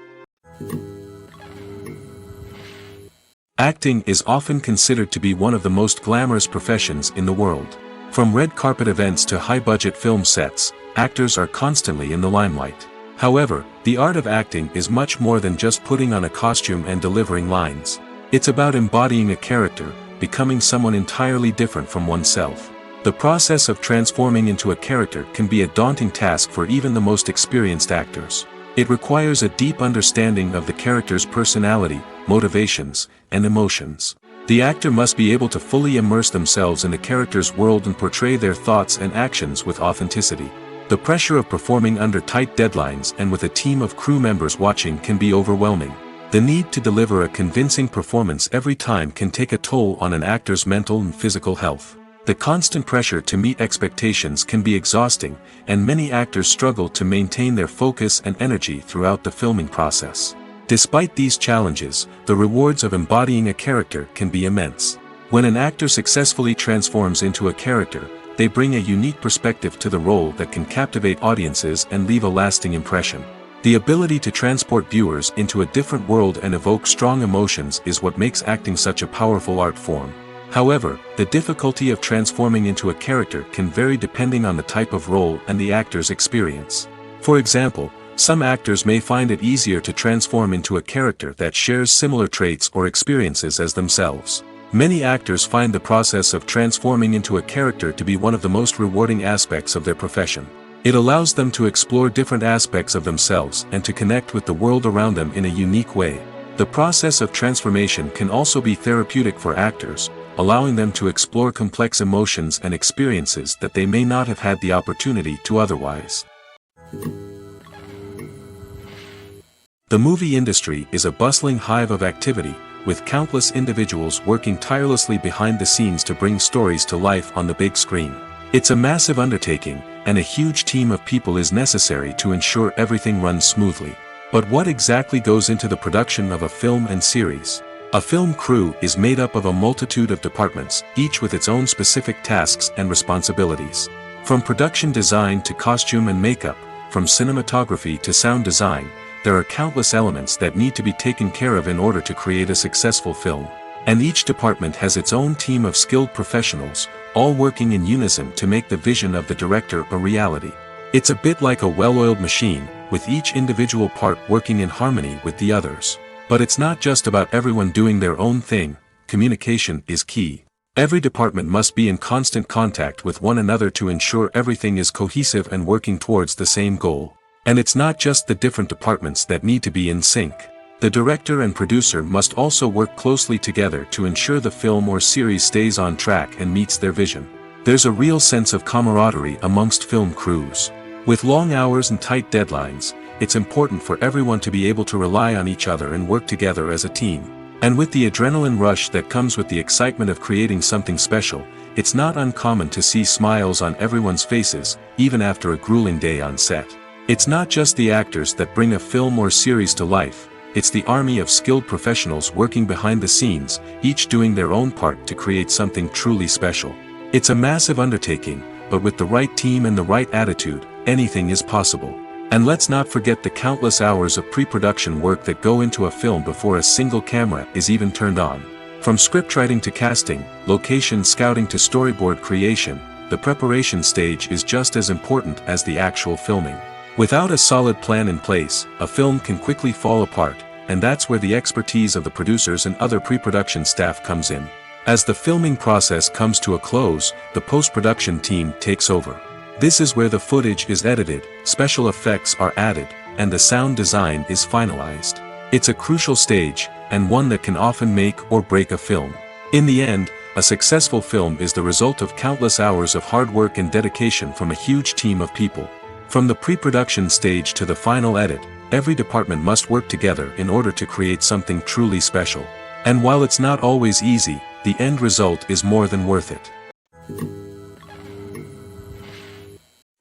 A: Acting is often considered to be one of the most glamorous professions in the world. From red carpet events to high-budget film sets, actors are constantly in the limelight. However, the art of acting is much more than just putting on a costume and delivering lines. It's about embodying a character, becoming someone entirely different from oneself. The process of transforming into a character can be a daunting task for even the most experienced actors. It requires a deep understanding of the character's personality, motivations, and emotions. The actor must be able to fully immerse themselves in the character's world and portray their thoughts and actions with authenticity. The pressure of performing under tight deadlines and with a team of crew members watching can be overwhelming. The need to deliver a convincing performance every time can take a toll on an actor's mental and physical health. The constant pressure to meet expectations can be exhausting, and many actors struggle to maintain their focus and energy throughout the filming process. Despite these challenges, the rewards of embodying a character can be immense. When an actor successfully transforms into a character, they bring a unique perspective to the role that can captivate audiences and leave a lasting impression. The ability to transport viewers into a different world and evoke strong emotions is what makes acting such a powerful art form. However, the difficulty of transforming into a character can vary depending on the type of role and the actor's experience. For example, some actors may find it easier to transform into a character that shares similar traits or experiences as themselves. Many actors find the process of transforming into a character to be one of the most rewarding aspects of their profession. It allows them to explore different aspects of themselves and to connect with the world around them in a unique way. The process of transformation can also be therapeutic for actors, allowing them to explore complex emotions and experiences that they may not have had the opportunity to otherwise. The movie industry is a bustling hive of activity, with countless individuals working tirelessly behind the scenes to bring stories to life on the big screen. It's a massive undertaking, and a huge team of people is necessary to ensure everything runs smoothly. But what exactly goes into the production of a film and series? A film crew is made up of a multitude of departments, each with its own specific tasks and responsibilities. From production design to costume and makeup, from cinematography to sound design, there are countless elements that need to be taken care of in order to create a successful film. And each department has its own team of skilled professionals, all working in unison to make the vision of the director a reality. It's a bit like a well-oiled machine, with each individual part working in harmony with the others. But it's not just about everyone doing their own thing. Communication is key. Every department must be in constant contact with one another to ensure everything is cohesive and working towards the same goal. And it's not just the different departments that need to be in sync. The director and producer must also work closely together to ensure the film or series stays on track and meets their vision. There's a real sense of camaraderie amongst film crews. With long hours and tight deadlines, it's important for everyone to be able to rely on each other and work together as a team. And with the adrenaline rush that comes with the excitement of creating something special, it's not uncommon to see smiles on everyone's faces, even after a grueling day on set. It's not just the actors that bring a film or series to life, it's the army of skilled professionals working behind the scenes, each doing their own part to create something truly special. It's a massive undertaking, but with the right team and the right attitude, anything is possible. And let's not forget the countless hours of pre-production work that go into a film before a single camera is even turned on. From scriptwriting to casting, location scouting to storyboard creation, the preparation stage is just as important as the actual filming. Without a solid plan in place, a film can quickly fall apart, and that's where the expertise of the producers and other pre-production staff comes in. As the filming process comes to a close, the post-production team takes over. This is where the footage is edited, special effects are added, and the sound design is finalized. It's a crucial stage, and one that can often make or break a film. In the end, a successful film is the result of countless hours of hard work and dedication from a huge team of people. From the pre-production stage to the final edit, every department must work together in order to create something truly special. And while it's not always easy, the end result is more than worth it.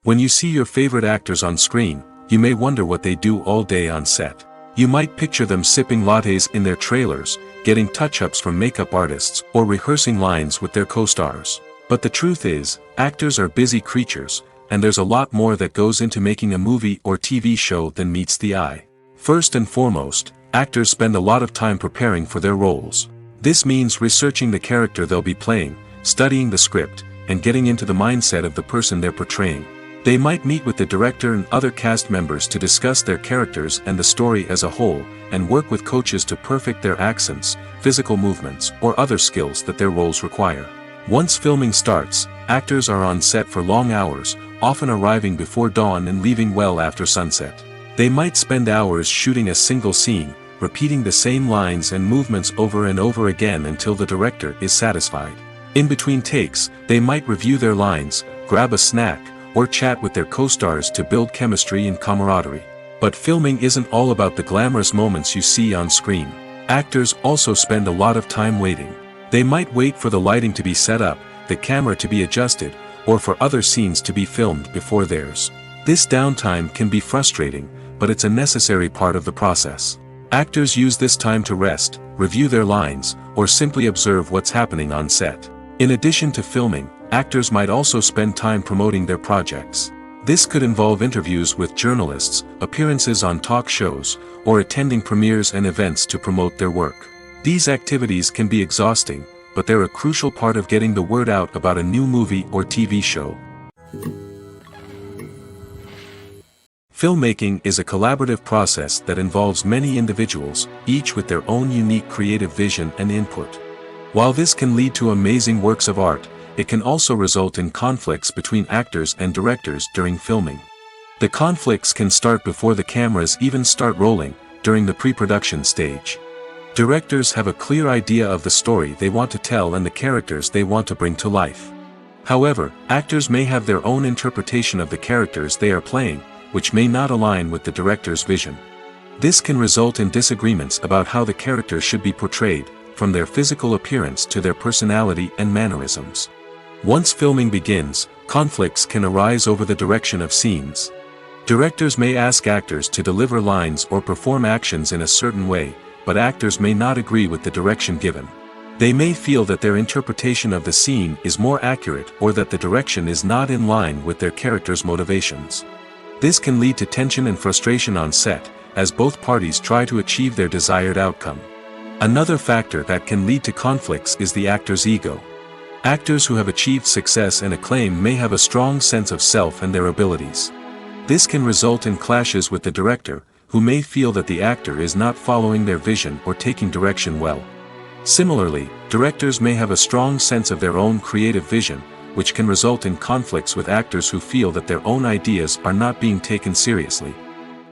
A: When you see your favorite actors on screen, you may wonder what they do all day on set. You might picture them sipping lattes in their trailers, getting touch-ups from makeup artists, or rehearsing lines with their co-stars. But the truth is, actors are busy creatures, and there's a lot more that goes into making a movie or TV show than meets the eye. First and foremost, actors spend a lot of time preparing for their roles. This means researching the character they'll be playing, studying the script, and getting into the mindset of the person they're portraying. They might meet with the director and other cast members to discuss their characters and the story as a whole, and work with coaches to perfect their accents, physical movements, or other skills that their roles require. Once filming starts, actors are on set for long hours, often arriving before dawn and leaving well after sunset. They might spend hours shooting a single scene, repeating the same lines and movements over and over again until the director is satisfied. In between takes, they might review their lines, grab a snack, or chat with their co-stars to build chemistry and camaraderie. But filming isn't all about the glamorous moments you see on screen. Actors also spend a lot of time waiting. They might wait for the lighting to be set up, the camera to be adjusted, or for other scenes to be filmed before theirs. This downtime can be frustrating, but it's a necessary part of the process. Actors use this time to rest, review their lines, or simply observe what's happening on set. In addition to filming, actors might also spend time promoting their projects. This could involve interviews with journalists, appearances on talk shows, or attending premieres and events to promote their work. These activities can be exhausting, but they're a crucial part of getting the word out about a new movie or TV show. Filmmaking is a collaborative process that involves many individuals, each with their own unique creative vision and input. While this can lead to amazing works of art, it can also result in conflicts between actors and directors during filming. The conflicts can start before the cameras even start rolling, during the pre-production stage. Directors have a clear idea of the story they want to tell and the characters they want to bring to life. However, actors may have their own interpretation of the characters they are playing, which may not align with the director's vision. This can result in disagreements about how the character should be portrayed, from their physical appearance to their personality and mannerisms. Once filming begins, conflicts can arise over the direction of scenes. Directors may ask actors to deliver lines or perform actions in a certain way, but actors may not agree with the direction given. They may feel that their interpretation of the scene is more accurate or that the direction is not in line with their character's motivations. This can lead to tension and frustration on set, as both parties try to achieve their desired outcome. Another factor that can lead to conflicts is the actor's ego. Actors who have achieved success and acclaim may have a strong sense of self and their abilities. This can result in clashes with the director, who may feel that the actor is not following their vision or taking direction well. Similarly, directors may have a strong sense of their own creative vision, which can result in conflicts with actors who feel that their own ideas are not being taken seriously.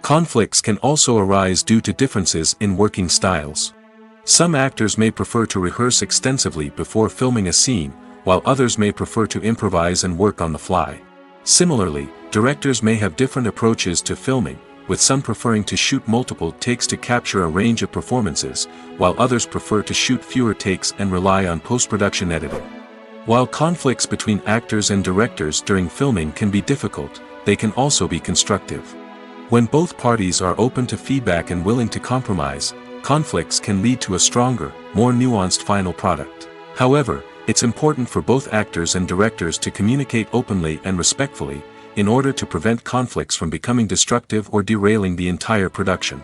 A: Conflicts can also arise due to differences in working styles. Some actors may prefer to rehearse extensively before filming a scene, while others may prefer to improvise and work on the fly. Similarly, directors may have different approaches to filming, with some preferring to shoot multiple takes to capture a range of performances, while others prefer to shoot fewer takes and rely on post-production editing. While conflicts between actors and directors during filming can be difficult, they can also be constructive. When both parties are open to feedback and willing to compromise, conflicts can lead to a stronger, more nuanced final product. However, it's important for both actors and directors to communicate openly and respectfully, in order to prevent conflicts from becoming destructive or derailing the entire production.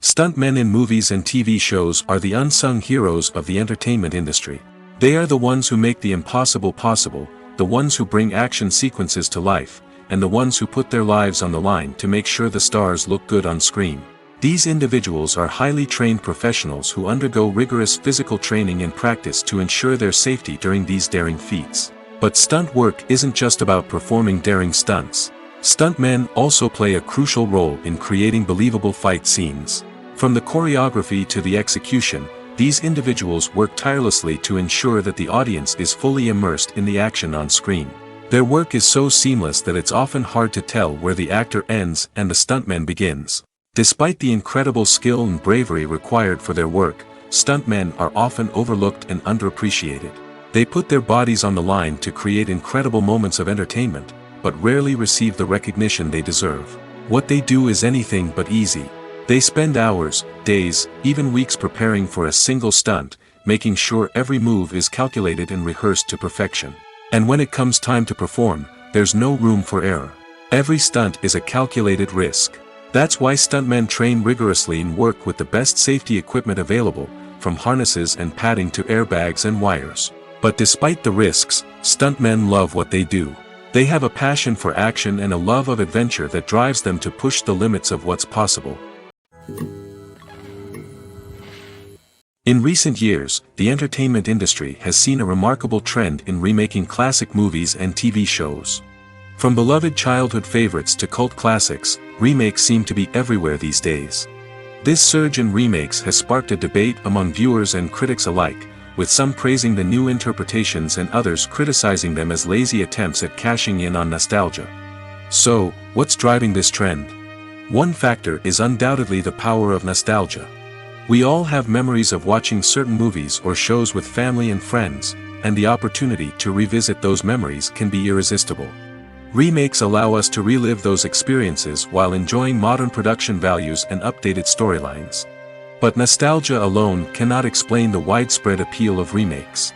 A: Stuntmen in movies and TV shows are the unsung heroes of the entertainment industry. They are the ones who make the impossible possible, the ones who bring action sequences to life, and the ones who put their lives on the line to make sure the stars look good on screen. These individuals are highly trained professionals who undergo rigorous physical training and practice to ensure their safety during these daring feats. But stunt work isn't just about performing daring stunts. Stuntmen also play a crucial role in creating believable fight scenes. From the choreography to the execution, these individuals work tirelessly to ensure that the audience is fully immersed in the action on screen. Their work is so seamless that it's often hard to tell where the actor ends and the stuntman begins. Despite the incredible skill and bravery required for their work, stuntmen are often overlooked and underappreciated. They put their bodies on the line to create incredible moments of entertainment, but rarely receive the recognition they deserve. What they do is anything but easy. They spend hours, days, even weeks preparing for a single stunt, making sure every move is calculated and rehearsed to perfection. And when it comes time to perform, there's no room for error. Every stunt is a calculated risk. That's why stuntmen train rigorously and work with the best safety equipment available, from harnesses and padding to airbags and wires. But despite the risks, Stuntmen love what they do. They have a passion for action and a love of adventure that drives them to push the limits of what's possible. In recent years, the entertainment industry has seen a remarkable trend in remaking classic movies and TV shows. From beloved childhood favorites to cult classics, remakes seem to be everywhere these days. This surge in remakes has sparked a debate among viewers and critics alike, with some praising the new interpretations and others criticizing them as lazy attempts at cashing in on nostalgia. So, what's driving this trend? One factor is undoubtedly the power of nostalgia. We all have memories of watching certain movies or shows with family and friends, and the opportunity to revisit those memories can be irresistible. Remakes allow us to relive those experiences while enjoying modern production values and updated storylines. But nostalgia alone cannot explain the widespread appeal of remakes.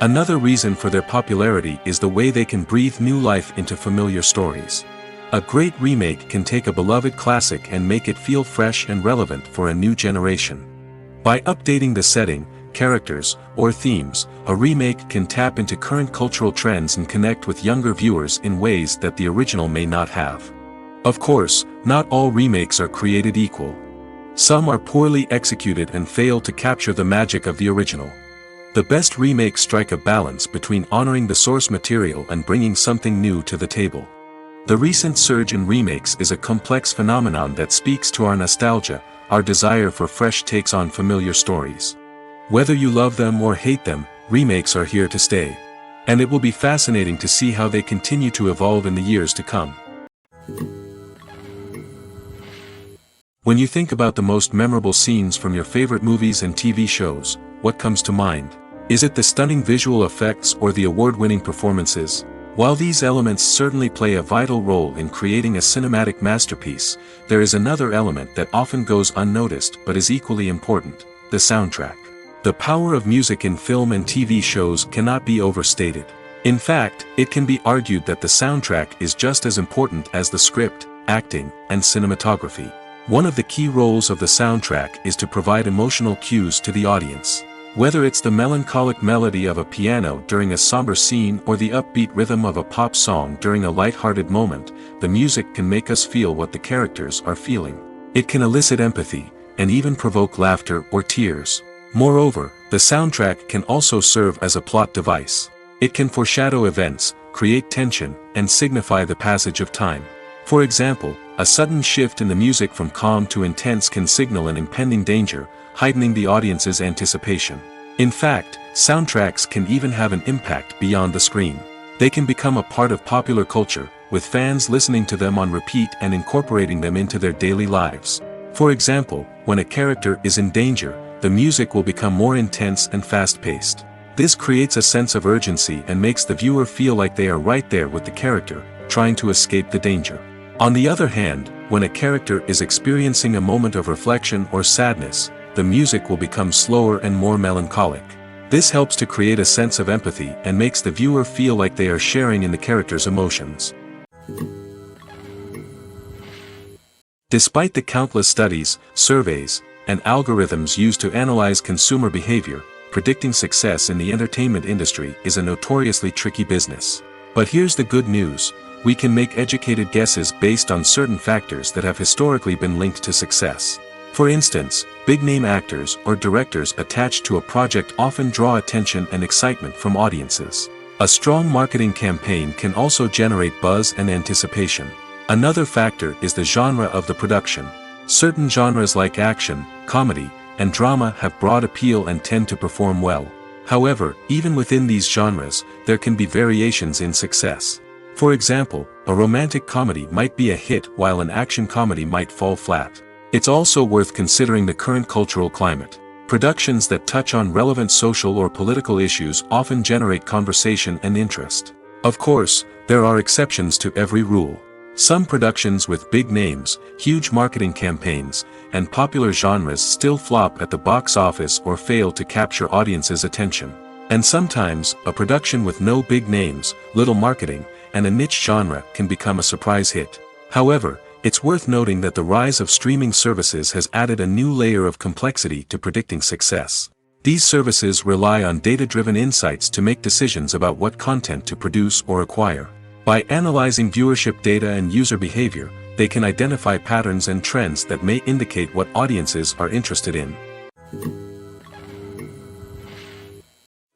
A: Another reason for their popularity is the way they can breathe new life into familiar stories. A great remake can take a beloved classic and make it feel fresh and relevant for a new generation. By updating the setting, characters, or themes, a remake can tap into current cultural trends and connect with younger viewers in ways that the original may not have. Of course, not all remakes are created equal. Some are poorly executed and fail to capture the magic of the original. The best remakes strike a balance between honoring the source material and bringing something new to the table. The recent surge in remakes is a complex phenomenon that speaks to our nostalgia, our desire for fresh takes on familiar stories. Whether you love them or hate them, remakes are here to stay. And it will be fascinating to see how they continue to evolve in the years to come. When you think about the most memorable scenes from your favorite movies and TV shows, what comes to mind? Is it the stunning visual effects or the award-winning performances? While these elements certainly play a vital role in creating a cinematic masterpiece, there is another element that often goes unnoticed but is equally important: the soundtrack. The power of music in film and TV shows cannot be overstated. In fact, it can be argued that the soundtrack is just as important as the script, acting, and cinematography. One of the key roles of the soundtrack is to provide emotional cues to the audience. Whether it's the melancholic melody of a piano during a somber scene or the upbeat rhythm of a pop song during a light-hearted moment, the music can make us feel what the characters are feeling. It can elicit empathy, and even provoke laughter or tears. Moreover, the soundtrack can also serve as a plot device. It can foreshadow events, create tension, and signify the passage of time. For example, a sudden shift in the music from calm to intense can signal an impending danger, heightening the audience's anticipation. In fact, soundtracks can even have an impact beyond the screen. They can become a part of popular culture, with fans listening to them on repeat and incorporating them into their daily lives. For example, when a character is in danger, the music will become more intense and fast-paced. This creates a sense of urgency and makes the viewer feel like they are right there with the character, trying to escape the danger. On the other hand, when a character is experiencing a moment of reflection or sadness, the music will become slower and more melancholic. This helps to create a sense of empathy and makes the viewer feel like they are sharing in the character's emotions. Despite the countless studies, surveys, and algorithms used to analyze consumer behavior, predicting success in the entertainment industry is a notoriously tricky business. But here's the good news: we can make educated guesses based on certain factors that have historically been linked to success. For instance, big-name actors or directors attached to a project often draw attention and excitement from audiences. A strong marketing campaign can also generate buzz and anticipation. Another factor is the genre of the production. Certain genres like action, comedy, and drama have broad appeal and tend to perform well. However, even within these genres, there can be variations in success. For example, a romantic comedy might be a hit while an action comedy might fall flat. It's also worth considering the current cultural climate. Productions that touch on relevant social or political issues often generate conversation and interest. Of course, there are exceptions to every rule. Some productions with big names, huge marketing campaigns, and popular genres still flop at the box office or fail to capture audiences' attention. And sometimes, a production with no big names, little marketing, and a niche genre can become a surprise hit. However, it's worth noting that the rise of streaming services has added a new layer of complexity to predicting success. These services rely on data-driven insights to make decisions about what content to produce or acquire. By analyzing viewership data and user behavior, they can identify patterns and trends that may indicate what audiences are interested in.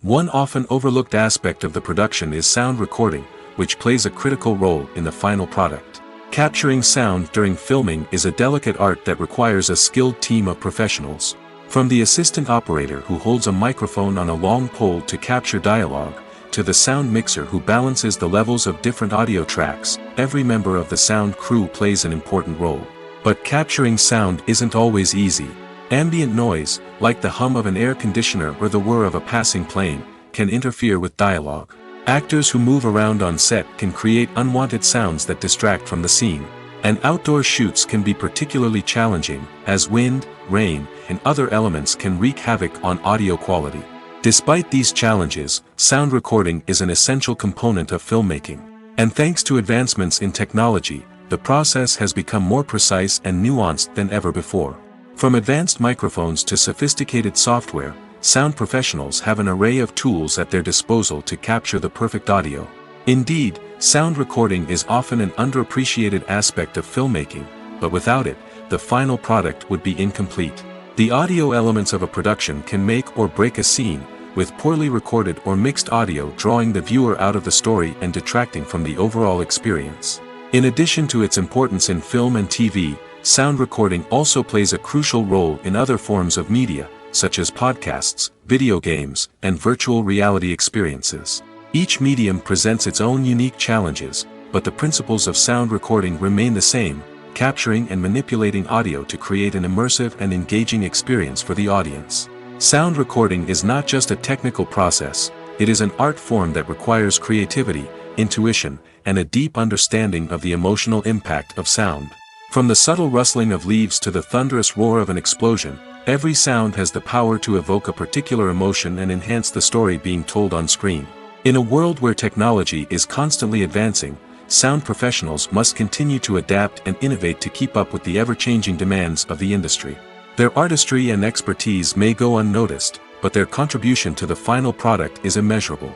A: One often overlooked aspect of the production is sound recording, which plays a critical role in the final product. Capturing sound during filming is a delicate art that requires a skilled team of professionals. From the assistant operator who holds a microphone on a long pole to capture dialogue, to the sound mixer who balances the levels of different audio tracks, every member of the sound crew plays an important role. But capturing sound isn't always easy. Ambient noise, like the hum of an air conditioner or the whir of a passing plane, can interfere with dialogue. Actors who move around on set can create unwanted sounds that distract from the scene. And outdoor shoots can be particularly challenging, as wind, rain, and other elements can wreak havoc on audio quality. Despite these challenges, sound recording is an essential component of filmmaking. And thanks to advancements in technology, the process has become more precise and nuanced than ever before. From advanced microphones to sophisticated software, sound professionals have an array of tools at their disposal to capture the perfect audio. Indeed, sound recording is often an underappreciated aspect of filmmaking, but without it, the final product would be incomplete. The audio elements of a production can make or break a scene, with poorly recorded or mixed audio drawing the viewer out of the story and detracting from the overall experience. In addition to its importance in film and TV, sound recording also plays a crucial role in other forms of media, such as podcasts, video games, and virtual reality experiences. Each medium presents its own unique challenges, but the principles of sound recording remain the same: capturing and manipulating audio to create an immersive and engaging experience for the audience. Sound recording is not just a technical process, it is an art form that requires creativity, intuition, and a deep understanding of the emotional impact of sound. From the subtle rustling of leaves to the thunderous roar of an explosion, every sound has the power to evoke a particular emotion and enhance the story being told on screen. In a world where technology is constantly advancing, sound professionals must continue to adapt and innovate to keep up with the ever-changing demands of the industry. Their artistry and expertise may go unnoticed, but their contribution to the final product is immeasurable.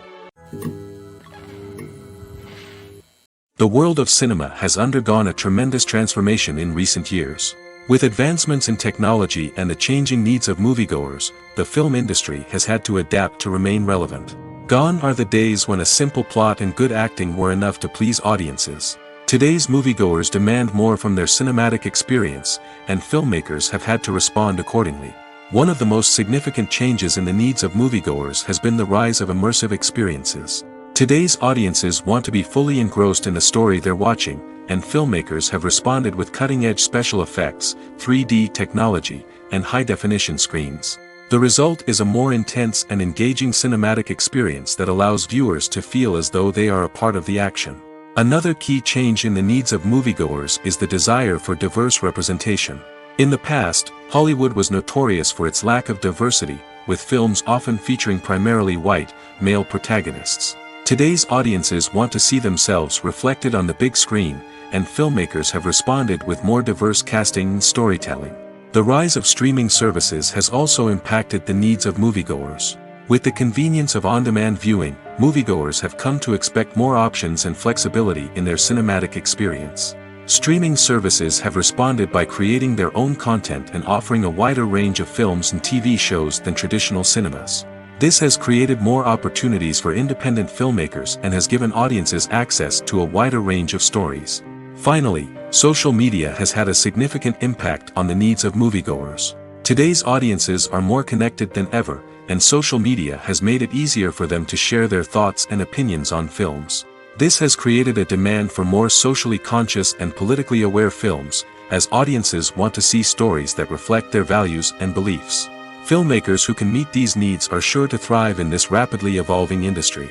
A: The world of cinema has undergone a tremendous transformation in recent years. With advancements in technology and the changing needs of moviegoers, the film industry has had to adapt to remain relevant. Gone are the days when a simple plot and good acting were enough to please audiences. Today's moviegoers demand more from their cinematic experience, and filmmakers have had to respond accordingly. One of the most significant changes in the needs of moviegoers has been the rise of immersive experiences. Today's audiences want to be fully engrossed in the story they're watching, and filmmakers have responded with cutting-edge special effects, 3D technology, and high-definition screens. The result is a more intense and engaging cinematic experience that allows viewers to feel as though they are a part of the action. Another key change in the needs of moviegoers is the desire for diverse representation. In the past, Hollywood was notorious for its lack of diversity, with films often featuring primarily white, male protagonists. Today's audiences want to see themselves reflected on the big screen, and filmmakers have responded with more diverse casting and storytelling. The rise of streaming services has also impacted the needs of moviegoers. With the convenience of on-demand viewing, moviegoers have come to expect more options and flexibility in their cinematic experience. Streaming services have responded by creating their own content and offering a wider range of films and TV shows than traditional cinemas. This has created more opportunities for independent filmmakers and has given audiences access to a wider range of stories. Finally, social media has had a significant impact on the needs of moviegoers. Today's audiences are more connected than ever, and social media has made it easier for them to share their thoughts and opinions on films. This has created a demand for more socially conscious and politically aware films, as audiences want to see stories that reflect their values and beliefs. Filmmakers who can meet these needs are sure to thrive in this rapidly evolving industry.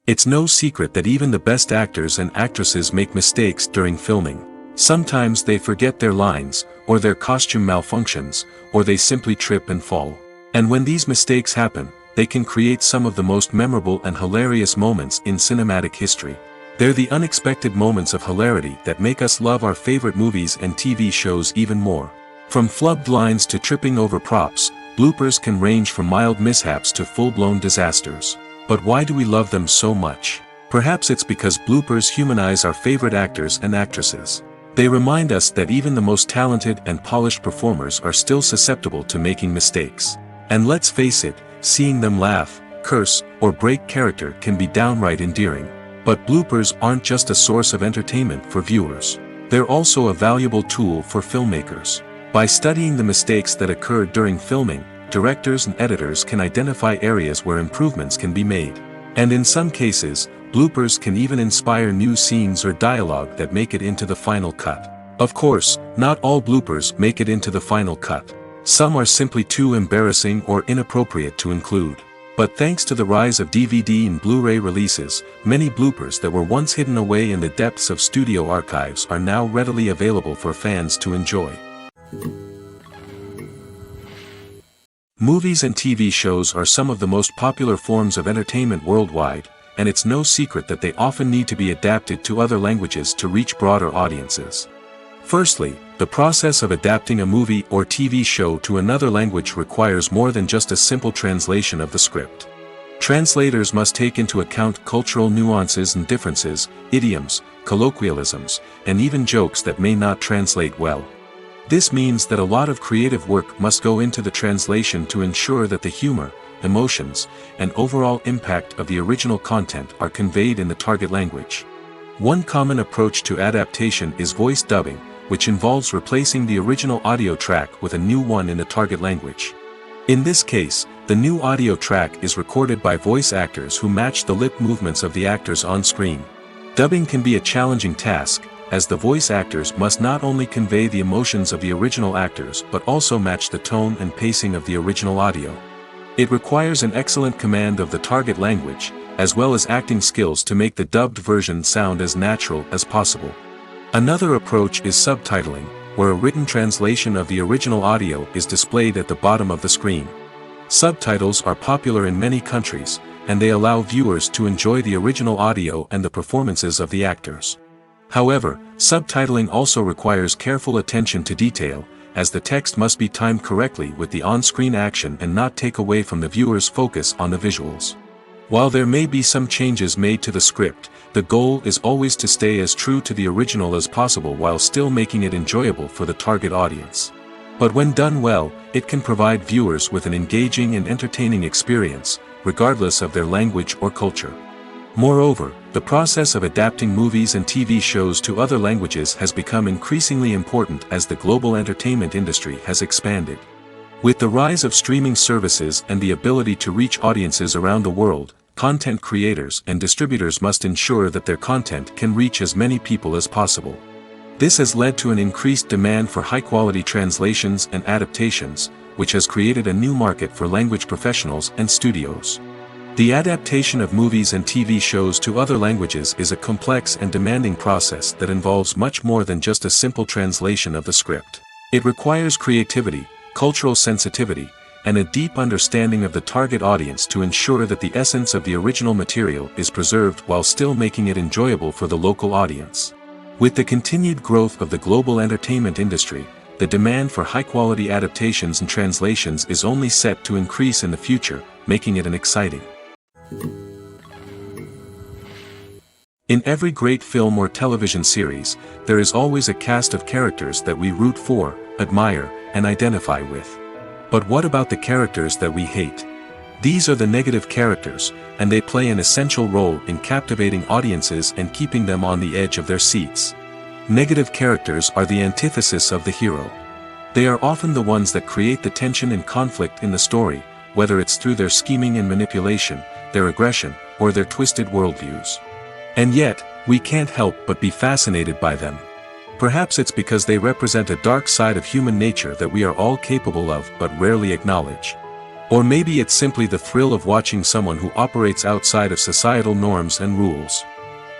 A: It's no secret that even the best actors and actresses make mistakes during filming. Sometimes they forget their lines, or their costume malfunctions, or they simply trip and fall. And when these mistakes happen, they can create some of the most memorable and hilarious moments in cinematic history. They're the unexpected moments of hilarity that make us love our favorite movies and TV shows even more. From flubbed lines to tripping over props, bloopers can range from mild mishaps to full-blown disasters. But why do we love them so much? Perhaps it's because bloopers humanize our favorite actors and actresses. They remind us that even the most talented and polished performers are still susceptible to making mistakes. And let's face it, seeing them laugh, curse, or break character can be downright endearing. But bloopers aren't just a source of entertainment for viewers. They're also a valuable tool for filmmakers. By studying the mistakes that occurred during filming, directors and editors can identify areas where improvements can be made. And in some cases, bloopers can even inspire new scenes or dialogue that make it into the final cut. Of course, not all bloopers make it into the final cut. Some are simply too embarrassing or inappropriate to include. But thanks to the rise of DVD and Blu-ray releases, many bloopers that were once hidden away in the depths of studio archives are now readily available for fans to enjoy. Movies and TV shows are some of the most popular forms of entertainment worldwide, and it's no secret that they often need to be adapted to other languages to reach broader audiences. Firstly, the process of adapting a movie or TV show to another language requires more than just a simple translation of the script. Translators must take into account cultural nuances and differences, idioms, colloquialisms, and even jokes that may not translate well. This means that a lot of creative work must go into the translation to ensure that the humor, emotions, and overall impact of the original content are conveyed in the target language. One common approach to adaptation is voice dubbing, which involves replacing the original audio track with a new one in the target language. In this case, the new audio track is recorded by voice actors who match the lip movements of the actors on screen. Dubbing can be a challenging task, as the voice actors must not only convey the emotions of the original actors but also match the tone and pacing of the original audio. It requires an excellent command of the target language, as well as acting skills to make the dubbed version sound as natural as possible. Another approach is subtitling, where a written translation of the original audio is displayed at the bottom of the screen. Subtitles are popular in many countries, and they allow viewers to enjoy the original audio and the performances of the actors. However, subtitling also requires careful attention to detail, as the text must be timed correctly with the on-screen action and not take away from the viewer's focus on the visuals. While there may be some changes made to the script, the goal is always to stay as true to the original as possible while still making it enjoyable for the target audience. But when done well, it can provide viewers with an engaging and entertaining experience, regardless of their language or culture. Moreover, the process of adapting movies and TV shows to other languages has become increasingly important as the global entertainment industry has expanded. With the rise of streaming services and the ability to reach audiences around the world, content creators and distributors must ensure that their content can reach as many people as possible. This has led to an increased demand for high-quality translations and adaptations, which has created a new market for language professionals and studios. The adaptation of movies and TV shows to other languages is a complex and demanding process that involves much more than just a simple translation of the script. It requires creativity, cultural sensitivity, and a deep understanding of the target audience to ensure that the essence of the original material is preserved while still making it enjoyable for the local audience. With the continued growth of the global entertainment industry, the demand for high-quality adaptations and translations is only set to increase in the future, making it an exciting. In every great film or television series, there is always a cast of characters that we root for, admire, and identify with. But what about the characters that we hate? These are the negative characters, and they play an essential role in captivating audiences and keeping them on the edge of their seats. Negative characters are the antithesis of the hero. They are often the ones that create the tension and conflict in the story, whether it's through their scheming and manipulation, their aggression, or their twisted worldviews. And yet, we can't help but be fascinated by them. Perhaps it's because they represent a dark side of human nature that we are all capable of but rarely acknowledge. Or maybe it's simply the thrill of watching someone who operates outside of societal norms and rules.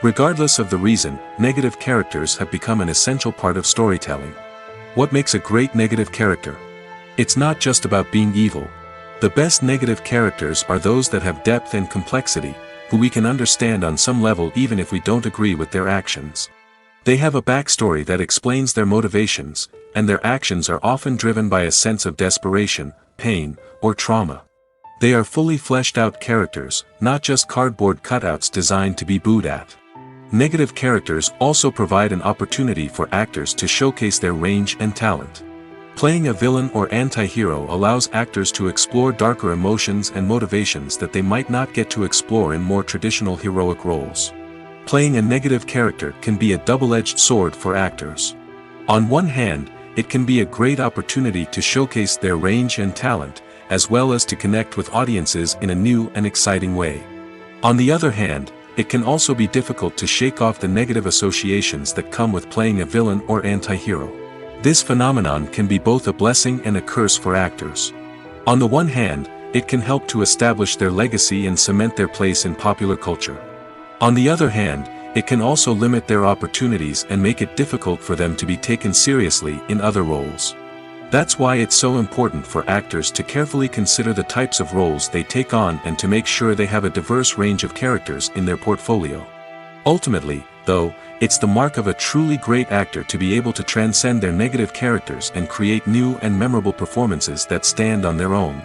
A: Regardless of the reason, negative characters have become an essential part of storytelling. What makes a great negative character? It's not just about being evil. The best negative characters are those that have depth and complexity, who we can understand on some level even if we don't agree with their actions. They have a backstory that explains their motivations, and their actions are often driven by a sense of desperation, pain, or trauma. They are fully fleshed out characters, not just cardboard cutouts designed to be booed at. Negative characters also provide an opportunity for actors to showcase their range and talent. Playing a villain or anti-hero allows actors to explore darker emotions and motivations that they might not get to explore in more traditional heroic roles. Playing a negative character can be a double-edged sword for actors. On one hand, it can be a great opportunity to showcase their range and talent, as well as to connect with audiences in a new and exciting way. On the other hand, it can also be difficult to shake off the negative associations that come with playing a villain or anti-hero. This phenomenon can be both a blessing and a curse for actors. On the one hand, it can help to establish their legacy and cement their place in popular culture. On the other hand, it can also limit their opportunities and make it difficult for them to be taken seriously in other roles. That's why it's so important for actors to carefully consider the types of roles they take on and to make sure they have a diverse range of characters in their portfolio. Ultimately, though, it's the mark of a truly great actor to be able to transcend their negative characters and create new and memorable performances that stand on their own.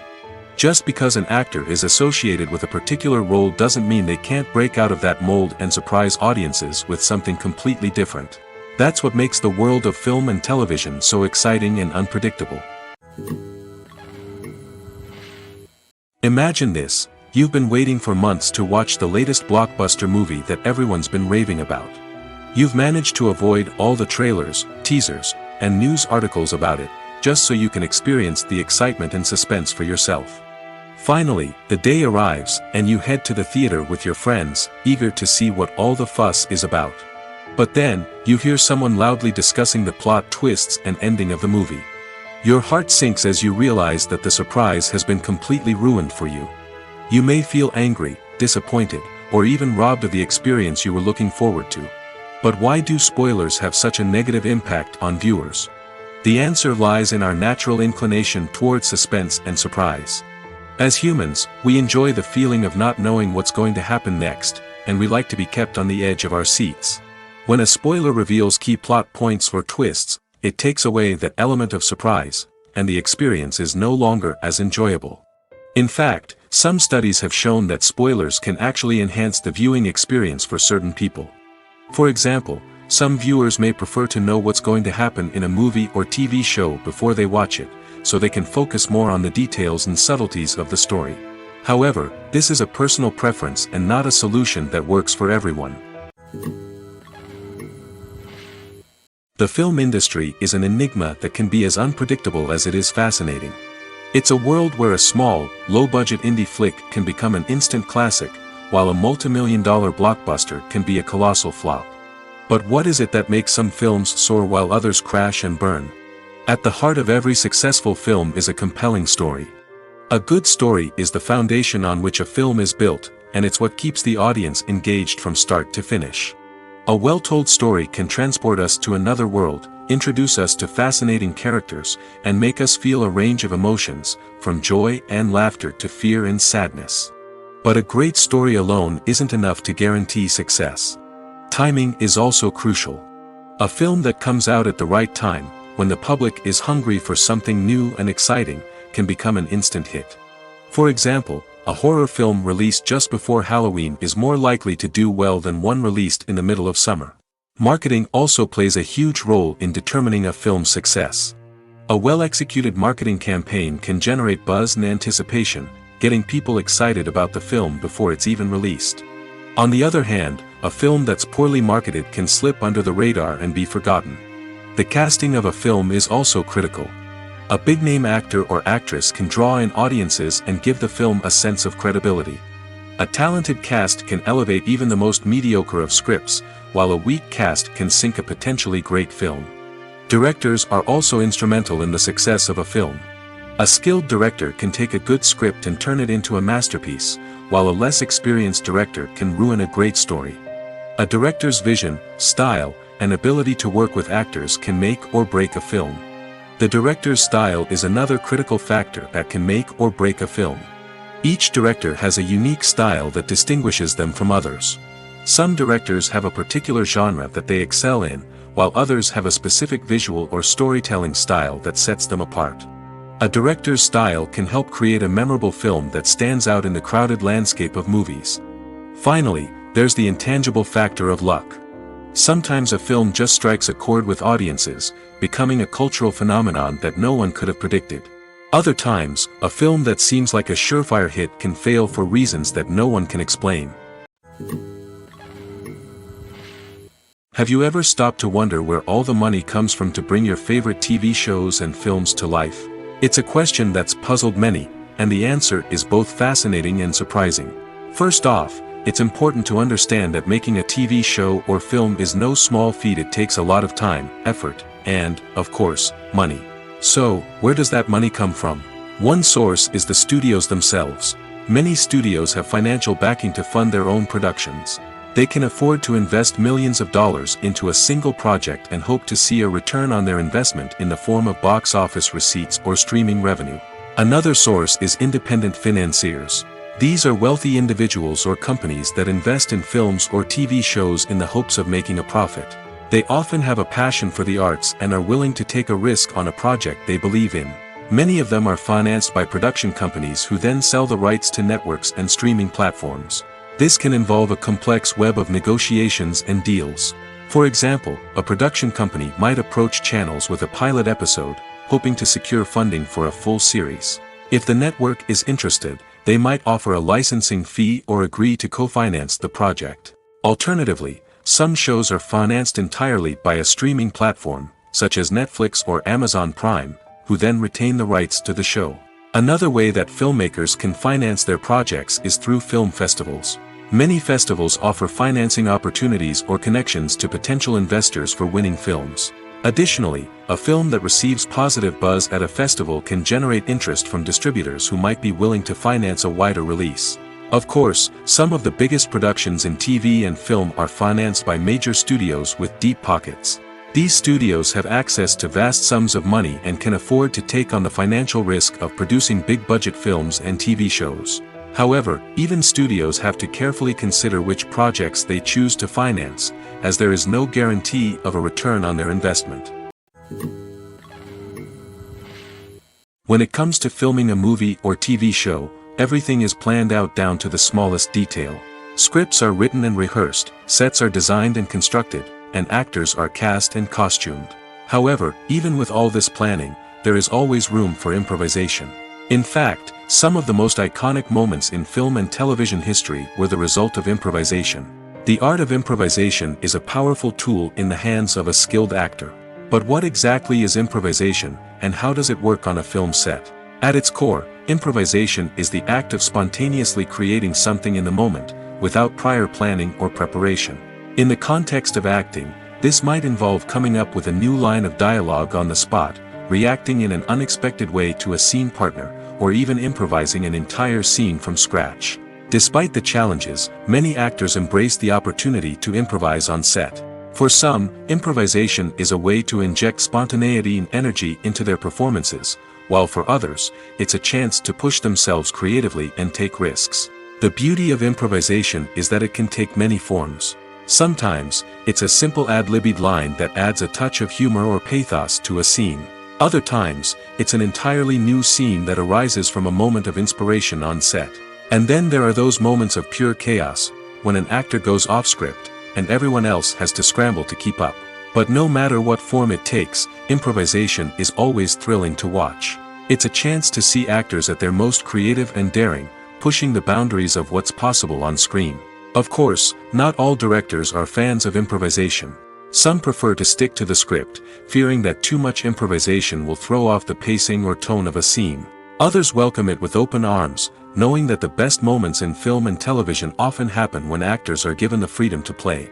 A: Just because an actor is associated with a particular role doesn't mean they can't break out of that mold and surprise audiences with something completely different. That's what makes the world of film and television so exciting and unpredictable. Imagine this: you've been waiting for months to watch the latest blockbuster movie that everyone's been raving about. You've managed to avoid all the trailers, teasers, and news articles about it, just so you can experience the excitement and suspense for yourself. Finally, the day arrives, and you head to the theater with your friends, eager to see what all the fuss is about. But then, you hear someone loudly discussing the plot twists and ending of the movie. Your heart sinks as you realize that the surprise has been completely ruined for you. You may feel angry, disappointed, or even robbed of the experience you were looking forward to. But why do spoilers have such a negative impact on viewers? The answer lies in our natural inclination toward suspense and surprise. As humans, we enjoy the feeling of not knowing what's going to happen next, and we like to be kept on the edge of our seats. When a spoiler reveals key plot points or twists, it takes away that element of surprise, and the experience is no longer as enjoyable. In fact, some studies have shown that spoilers can actually enhance the viewing experience for certain people. For example, some viewers may prefer to know what's going to happen in a movie or TV show before they watch it, so they can focus more on the details and subtleties of the story. However, this is a personal preference and not a solution that works for everyone. The film industry is an enigma that can be as unpredictable as it is fascinating. It's a world where a small, low-budget indie flick can become an instant classic, while a multi-million-dollar blockbuster can be a colossal flop. But what is it that makes some films soar while others crash and burn? At the heart of every successful film is a compelling story. A good story is the foundation on which a film is built, and it's what keeps the audience engaged from start to finish. A well-told story can transport us to another world, introduce us to fascinating characters, and make us feel a range of emotions, from joy and laughter to fear and sadness. But a great story alone isn't enough to guarantee success. Timing is also crucial. A film that comes out at the right time, when the public is hungry for something new and exciting, can become an instant hit. For example, a horror film released just before Halloween is more likely to do well than one released in the middle of summer. Marketing also plays a huge role in determining a film's success. A well-executed marketing campaign can generate buzz and anticipation, getting people excited about the film before it's even released. On the other hand, a film that's poorly marketed can slip under the radar and be forgotten. The casting of a film is also critical. A big-name actor or actress can draw in audiences and give the film a sense of credibility. A talented cast can elevate even the most mediocre of scripts, while a weak cast can sink a potentially great film. Directors are also instrumental in the success of a film. A skilled director can take a good script and turn it into a masterpiece, while a less experienced director can ruin a great story. A director's vision, style, and ability to work with actors can make or break a film. The director's style is another critical factor that can make or break a film. Each director has a unique style that distinguishes them from others. Some directors have a particular genre that they excel in, while others have a specific visual or storytelling style that sets them apart. A director's style can help create a memorable film that stands out in the crowded landscape of movies. Finally, there's the intangible factor of luck. Sometimes a film just strikes a chord with audiences, becoming a cultural phenomenon that no one could have predicted. Other times, a film that seems like a surefire hit can fail for reasons that no one can explain. Have you ever stopped to wonder where all the money comes from to bring your favorite TV shows and films to life? It's a question that's puzzled many, and the answer is both fascinating and surprising. First off, it's important to understand that making a TV show or film is no small feat. It takes a lot of time, effort, and, of course, money. So, where does that money come from? One source is the studios themselves. Many studios have financial backing to fund their own productions. They can afford to invest millions of dollars into a single project and hope to see a return on their investment in the form of box office receipts or streaming revenue. Another source is independent financiers. These are wealthy individuals or companies that invest in films or TV shows in the hopes of making a profit. They often have a passion for the arts and are willing to take a risk on a project they believe in. Many of them are financed by production companies who then sell the rights to networks and streaming platforms. This can involve a complex web of negotiations and deals. For example, a production company might approach channels with a pilot episode, hoping to secure funding for a full series. If the network is interested, they might offer a licensing fee or agree to co-finance the project. Alternatively, some shows are financed entirely by a streaming platform, such as Netflix or Amazon Prime, who then retain the rights to the show. Another way that filmmakers can finance their projects is through film festivals. Many festivals offer financing opportunities or connections to potential investors for winning films. Additionally, a film that receives positive buzz at a festival can generate interest from distributors who might be willing to finance a wider release. Of course, some of the biggest productions in TV and film are financed by major studios with deep pockets. These studios have access to vast sums of money and can afford to take on the financial risk of producing big-budget films and TV shows. However, even studios have to carefully consider which projects they choose to finance, as there is no guarantee of a return on their investment. When it comes to filming a movie or TV show, everything is planned out down to the smallest detail. Scripts are written and rehearsed, sets are designed and constructed, and actors are cast and costumed. However, even with all this planning, there is always room for improvisation. In fact, some of the most iconic moments in film and television history were the result of improvisation. The art of improvisation is a powerful tool in the hands of a skilled actor. But what exactly is improvisation, and how does it work on a film set? At its core, improvisation is the act of spontaneously creating something in the moment, without prior planning or preparation. In the context of acting, this might involve coming up with a new line of dialogue on the spot, reacting in an unexpected way to a scene partner, or even improvising an entire scene from scratch. Despite the challenges, many actors embrace the opportunity to improvise on set. For some, improvisation is a way to inject spontaneity and energy into their performances, while for others, it's a chance to push themselves creatively and take risks. The beauty of improvisation is that it can take many forms. Sometimes, it's a simple ad-libbed line that adds a touch of humor or pathos to a scene. Other times, it's an entirely new scene that arises from a moment of inspiration on set. And then there are those moments of pure chaos, when an actor goes off script, and everyone else has to scramble to keep up. But no matter what form it takes, improvisation is always thrilling to watch. It's a chance to see actors at their most creative and daring, pushing the boundaries of what's possible on screen. Of course, not all directors are fans of improvisation. Some prefer to stick to the script, fearing that too much improvisation will throw off the pacing or tone of a scene. Others welcome it with open arms, knowing that the best moments in film and television often happen when actors are given the freedom to play.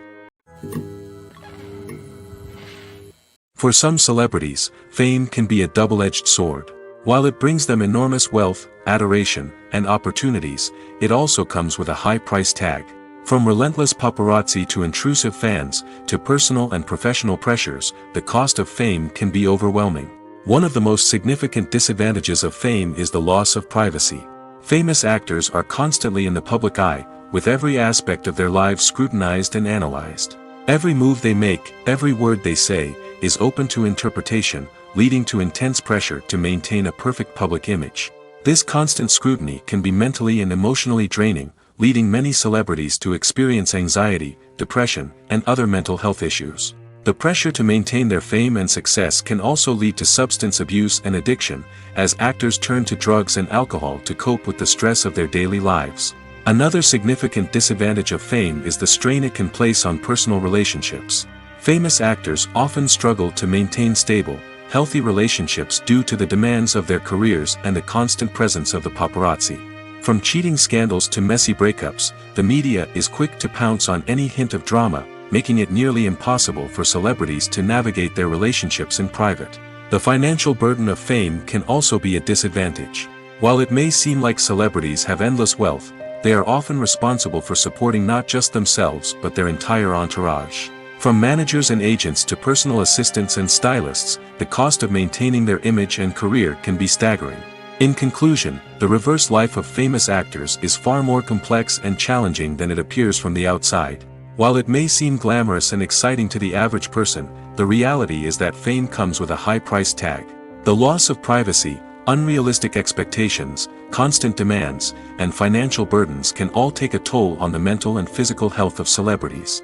A: For some celebrities, fame can be a double-edged sword. While it brings them enormous wealth, adoration, and opportunities, it also comes with a high price tag. From relentless paparazzi to intrusive fans, to personal and professional pressures, the cost of fame can be overwhelming. One of the most significant disadvantages of fame is the loss of privacy. Famous actors are constantly in the public eye, with every aspect of their lives scrutinized and analyzed. Every move they make, every word they say, is open to interpretation, leading to intense pressure to maintain a perfect public image. This constant scrutiny can be mentally and emotionally draining, leading many celebrities to experience anxiety, depression, and other mental health issues. The pressure to maintain their fame and success can also lead to substance abuse and addiction, as actors turn to drugs and alcohol to cope with the stress of their daily lives. Another significant disadvantage of fame is the strain it can place on personal relationships. Famous actors often struggle to maintain stable, healthy relationships due to the demands of their careers and the constant presence of the paparazzi. From cheating scandals to messy breakups, the media is quick to pounce on any hint of drama, making it nearly impossible for celebrities to navigate their relationships in private. The financial burden of fame can also be a disadvantage. While it may seem like celebrities have endless wealth, they are often responsible for supporting not just themselves but their entire entourage. From managers and agents to personal assistants and stylists, the cost of maintaining their image and career can be staggering. In conclusion, the reverse life of famous actors is far more complex and challenging than it appears from the outside. While it may seem glamorous and exciting to the average person, the reality is that fame comes with a high price tag. The loss of privacy, unrealistic expectations, constant demands, and financial burdens can all take a toll on the mental and physical health of celebrities.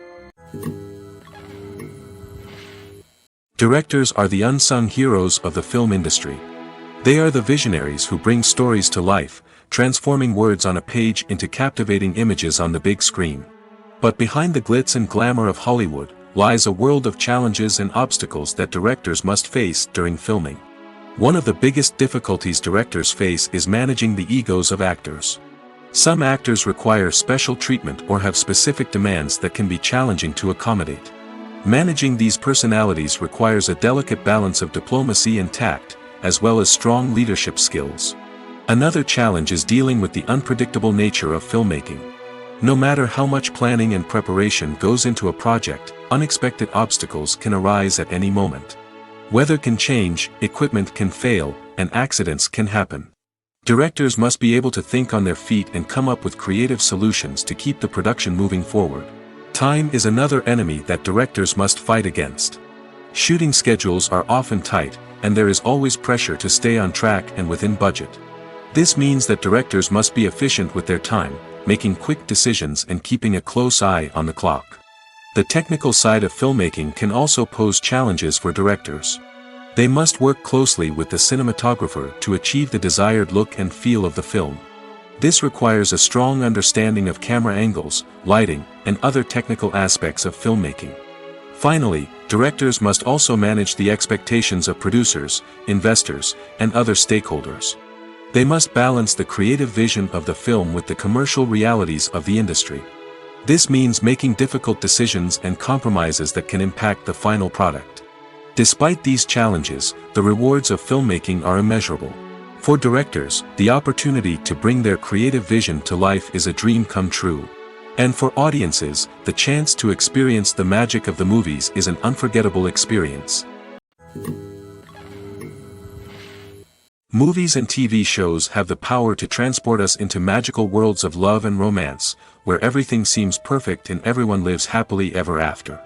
A: Directors are the unsung heroes of the film industry. They are the visionaries who bring stories to life, transforming words on a page into captivating images on the big screen. But behind the glitz and glamour of Hollywood lies a world of challenges and obstacles that directors must face during filming. One of the biggest difficulties directors face is managing the egos of actors. Some actors require special treatment or have specific demands that can be challenging to accommodate. Managing these personalities requires a delicate balance of diplomacy and tact, as well as strong leadership skills. Another challenge is dealing with the unpredictable nature of filmmaking. No matter how much planning and preparation goes into a project, unexpected obstacles can arise at any moment. Weather can change, equipment can fail, and accidents can happen. Directors must be able to think on their feet and come up with creative solutions to keep the production moving forward. Time is another enemy that directors must fight against. Shooting schedules are often tight, and there is always pressure to stay on track and within budget. This means that directors must be efficient with their time, making quick decisions and keeping a close eye on the clock. The technical side of filmmaking can also pose challenges for directors. They must work closely with the cinematographer to achieve the desired look and feel of the film. This requires a strong understanding of camera angles, lighting, and other technical aspects of filmmaking. Finally, directors must also manage the expectations of producers, investors, and other stakeholders. They must balance the creative vision of the film with the commercial realities of the industry. This means making difficult decisions and compromises that can impact the final product. Despite these challenges, the rewards of filmmaking are immeasurable. For directors, the opportunity to bring their creative vision to life is a dream come true. And for audiences, the chance to experience the magic of the movies is an unforgettable experience. Movies and TV shows have the power to transport us into magical worlds of love and romance, where everything seems perfect and everyone lives happily ever after.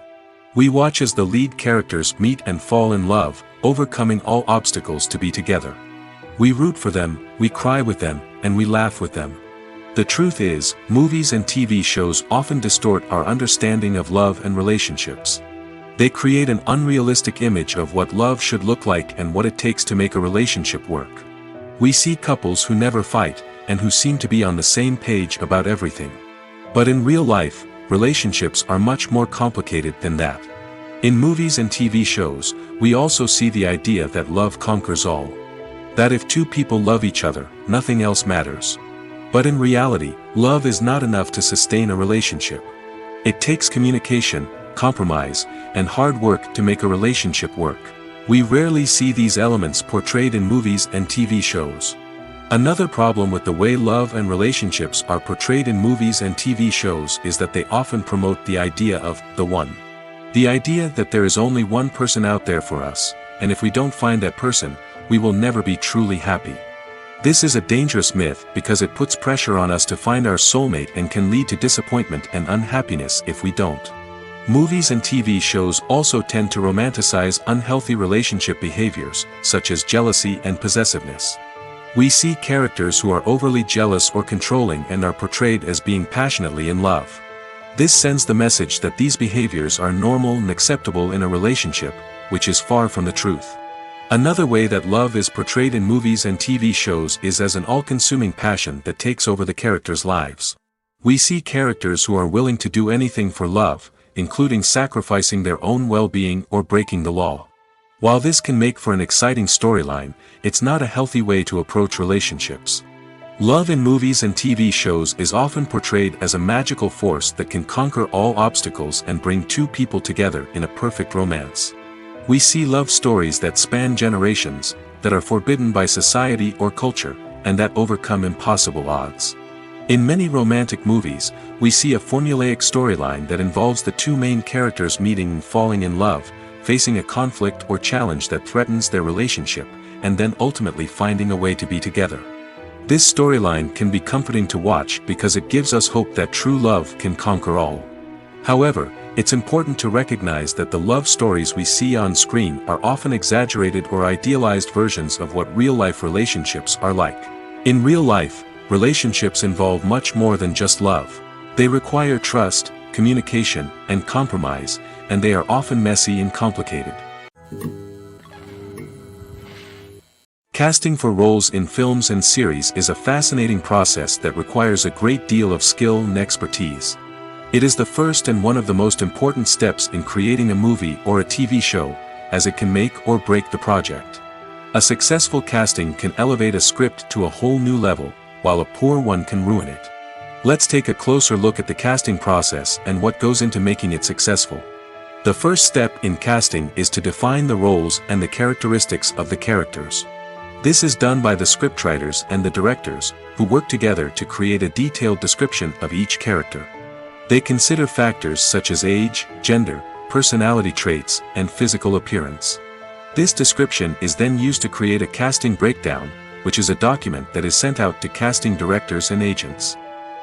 A: We watch as the lead characters meet and fall in love, overcoming all obstacles to be together. We root for them, we cry with them, and we laugh with them. The truth is, movies and TV shows often distort our understanding of love and relationships. They create an unrealistic image of what love should look like and what it takes to make a relationship work. We see couples who never fight, and who seem to be on the same page about everything. But in real life, relationships are much more complicated than that. In movies and TV shows, we also see the idea that love conquers all. That if two people love each other, nothing else matters. But in reality, love is not enough to sustain a relationship. It takes communication, compromise, and hard work to make a relationship work. We rarely see these elements portrayed in movies and TV shows. Another problem with the way love and relationships are portrayed in movies and TV shows is that they often promote the idea of the one. The idea that there is only one person out there for us, and if we don't find that person, we will never be truly happy. This is a dangerous myth because it puts pressure on us to find our soulmate and can lead to disappointment and unhappiness if we don't. Movies and TV shows also tend to romanticize unhealthy relationship behaviors, such as jealousy and possessiveness. We see characters who are overly jealous or controlling and are portrayed as being passionately in love. This sends the message that these behaviors are normal and acceptable in a relationship, which is far from the truth. Another way that love is portrayed in movies and TV shows is as an all-consuming passion that takes over the characters' lives. We see characters who are willing to do anything for love, including sacrificing their own well-being or breaking the law. While this can make for an exciting storyline, it's not a healthy way to approach relationships. Love in movies and TV shows is often portrayed as a magical force that can conquer all obstacles and bring two people together in a perfect romance. We see love stories that span generations, that are forbidden by society or culture, and that overcome impossible odds. In many romantic movies, we see a formulaic storyline that involves the two main characters meeting and falling in love, facing a conflict or challenge that threatens their relationship, and then ultimately finding a way to be together. This storyline can be comforting to watch because it gives us hope that true love can conquer all. However, it's important to recognize that the love stories we see on screen are often exaggerated or idealized versions of what real-life relationships are like. In real life, relationships involve much more than just love. They require trust, communication, and compromise, and they are often messy and complicated. Casting for roles in films and series is a fascinating process that requires a great deal of skill and expertise. It is the first and one of the most important steps in creating a movie or a TV show, as it can make or break the project. A successful casting can elevate a script to a whole new level, while a poor one can ruin it. Let's take a closer look at the casting process and what goes into making it successful. The first step in casting is to define the roles and the characteristics of the characters. This is done by the scriptwriters and the directors, who work together to create a detailed description of each character. They consider factors such as age, gender, personality traits, and physical appearance. This description is then used to create a casting breakdown, which is a document that is sent out to casting directors and agents.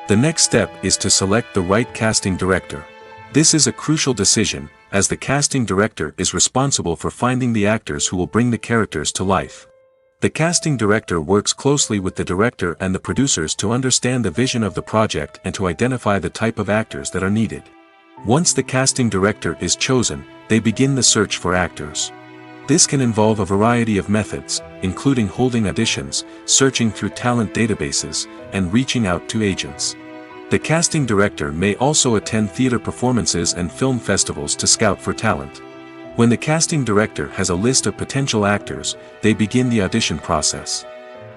A: The next step is to select the right casting director. This is a crucial decision, as the casting director is responsible for finding the actors who will bring the characters to life. The casting director works closely with the director and the producers to understand the vision of the project and to identify the type of actors that are needed. Once the casting director is chosen, they begin the search for actors. This can involve a variety of methods, including holding auditions, searching through talent databases, and reaching out to agents. The casting director may also attend theater performances and film festivals to scout for talent. When the casting director has a list of potential actors, they begin the audition process.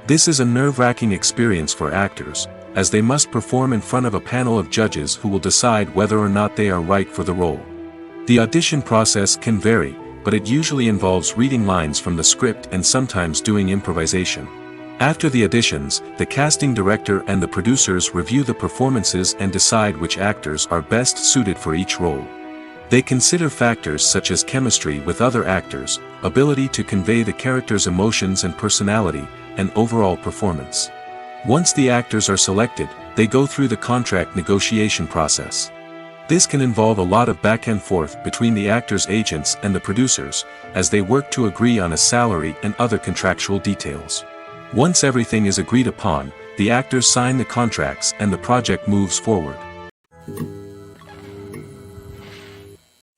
A: This is a nerve-wracking experience for actors, as they must perform in front of a panel of judges who will decide whether or not they are right for the role. The audition process can vary, but it usually involves reading lines from the script and sometimes doing improvisation. After the auditions, the casting director and the producers review the performances and decide which actors are best suited for each role. They consider factors such as chemistry with other actors, ability to convey the character's emotions and personality, and overall performance. Once the actors are selected, they go through the contract negotiation process. This can involve a lot of back and forth between the actors' agents and the producers, as they work to agree on a salary and other contractual details. Once everything is agreed upon, the actors sign the contracts and the project moves forward.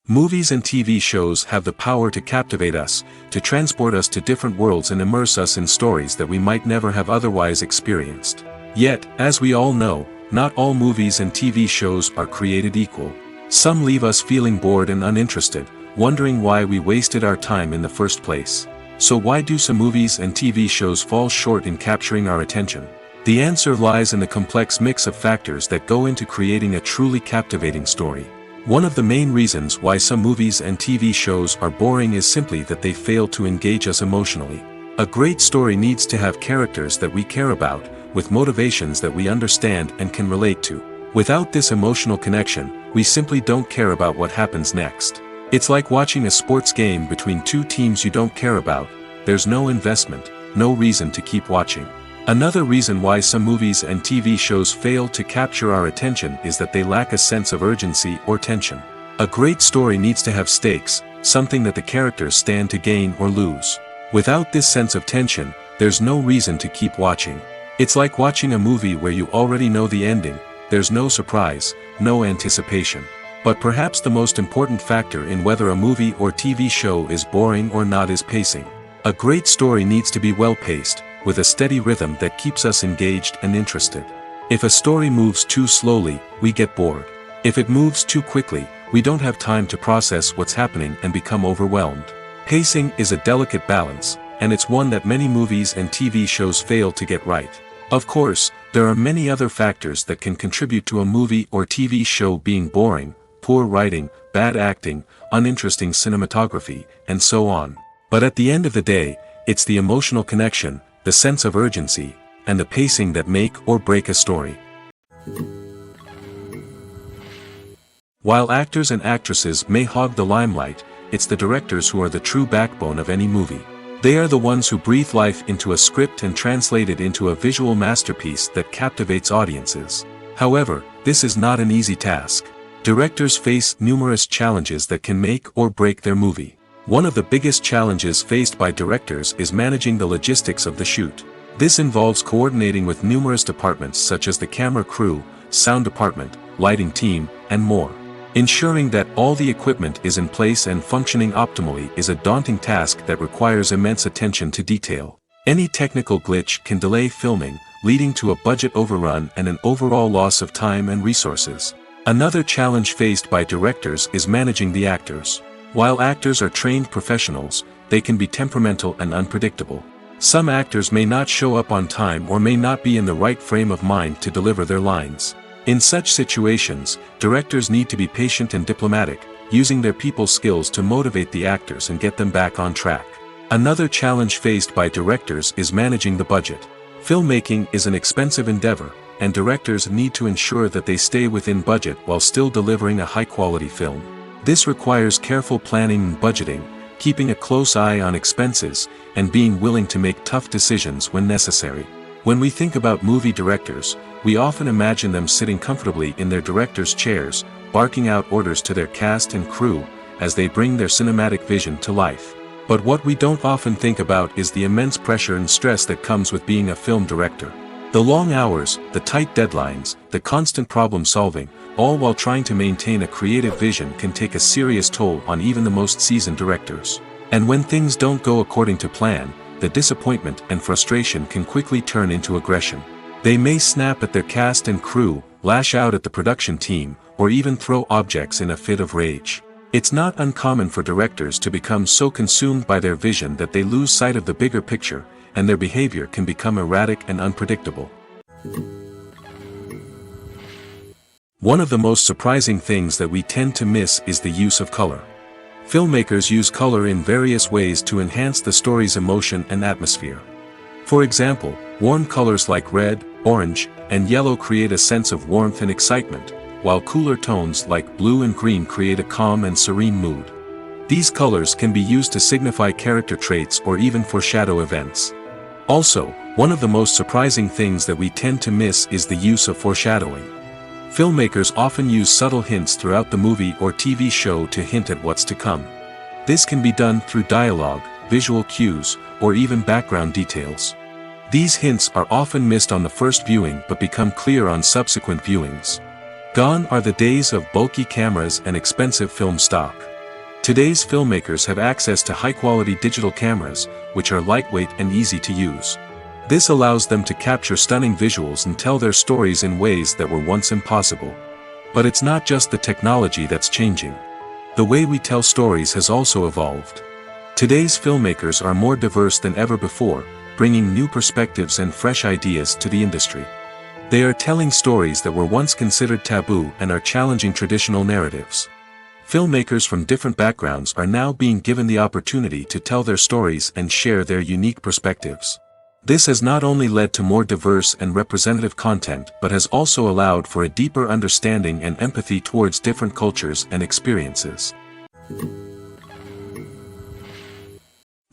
A: Movies and TV shows have the power to captivate us, to transport us to different worlds and immerse us in stories that we might never have otherwise experienced. Yet, as we all know, not all movies and TV shows are created equal. Some leave us feeling bored and uninterested, wondering why we wasted our time in the first place. So why do some movies and TV shows fall short in capturing our attention? The answer lies in the complex mix of factors that go into creating a truly captivating story. One of the main reasons why some movies and TV shows are boring is simply that they fail to engage us emotionally. A great story needs to have characters that we care about, with motivations that we understand and can relate to. Without this emotional connection, we simply don't care about what happens next. It's like watching a sports game between two teams you don't care about. There's no investment, no reason to keep watching. Another reason why some movies and TV shows fail to capture our attention is that they lack a sense of urgency or tension. A great story needs to have stakes, something that the characters stand to gain or lose. Without this sense of tension, there's no reason to keep watching. It's like watching a movie where you already know the ending, there's no surprise, no anticipation. But perhaps the most important factor in whether a movie or TV show is boring or not is pacing. A great story needs to be well-paced, with a steady rhythm that keeps us engaged and interested. If a story moves too slowly, we get bored. If it moves too quickly, we don't have time to process what's happening and become overwhelmed. Pacing is a delicate balance, and it's one that many movies and TV shows fail to get right. Of course, there are many other factors that can contribute to a movie or TV show being boring: poor writing, bad acting, uninteresting cinematography, and so on. But at the end of the day, it's the emotional connection, the sense of urgency, and the pacing that make or break a story. While actors and actresses may hog the limelight, it's the directors who are the true backbone of any movie. They are the ones who breathe life into a script and translate it into a visual masterpiece that captivates audiences. However, this is not an easy task. Directors face numerous challenges that can make or break their movie. One of the biggest challenges faced by directors is managing the logistics of the shoot. This involves coordinating with numerous departments such as the camera crew, sound department, lighting team, and more. Ensuring that all the equipment is in place and functioning optimally is a daunting task that requires immense attention to detail. Any technical glitch can delay filming, leading to a budget overrun and an overall loss of time and resources. Another challenge faced by directors is managing the actors. While actors are trained professionals, they can be temperamental and unpredictable. Some actors may not show up on time or may not be in the right frame of mind to deliver their lines. In such situations, directors need to be patient and diplomatic, using their people skills to motivate the actors and get them back on track. Another challenge faced by directors is managing the budget. Filmmaking is an expensive endeavor, and directors need to ensure that they stay within budget while still delivering a high-quality film. This requires careful planning and budgeting, keeping a close eye on expenses, and being willing to make tough decisions when necessary. When we think about movie directors, we often imagine them sitting comfortably in their director's chairs, barking out orders to their cast and crew, as they bring their cinematic vision to life. But what we don't often think about is the immense pressure and stress that comes with being a film director. The long hours, the tight deadlines, the constant problem solving, all while trying to maintain a creative vision can take a serious toll on even the most seasoned directors. And when things don't go according to plan, the disappointment and frustration can quickly turn into aggression. They may snap at their cast and crew, lash out at the production team, or even throw objects in a fit of rage. It's not uncommon for directors to become so consumed by their vision that they lose sight of the bigger picture, and their behavior can become erratic and unpredictable. One of the most surprising things that we tend to miss is the use of color. Filmmakers use color in various ways to enhance the story's emotion and atmosphere. For example, warm colors like red, orange, and yellow create a sense of warmth and excitement, while cooler tones like blue and green create a calm and serene mood. These colors can be used to signify character traits or even foreshadow events. Also, one of the most surprising things that we tend to miss is the use of foreshadowing. Filmmakers often use subtle hints throughout the movie or TV show to hint at what's to come. This can be done through dialogue, visual cues, or even background details. These hints are often missed on the first viewing but become clear on subsequent viewings. Gone are the days of bulky cameras and expensive film stock. Today's filmmakers have access to high-quality digital cameras, which are lightweight and easy to use. This allows them to capture stunning visuals and tell their stories in ways that were once impossible. But it's not just the technology that's changing. The way we tell stories has also evolved. Today's filmmakers are more diverse than ever before, bringing new perspectives and fresh ideas to the industry. They are telling stories that were once considered taboo and are challenging traditional narratives. Filmmakers from different backgrounds are now being given the opportunity to tell their stories and share their unique perspectives. This has not only led to more diverse and representative content but has also allowed for a deeper understanding and empathy towards different cultures and experiences.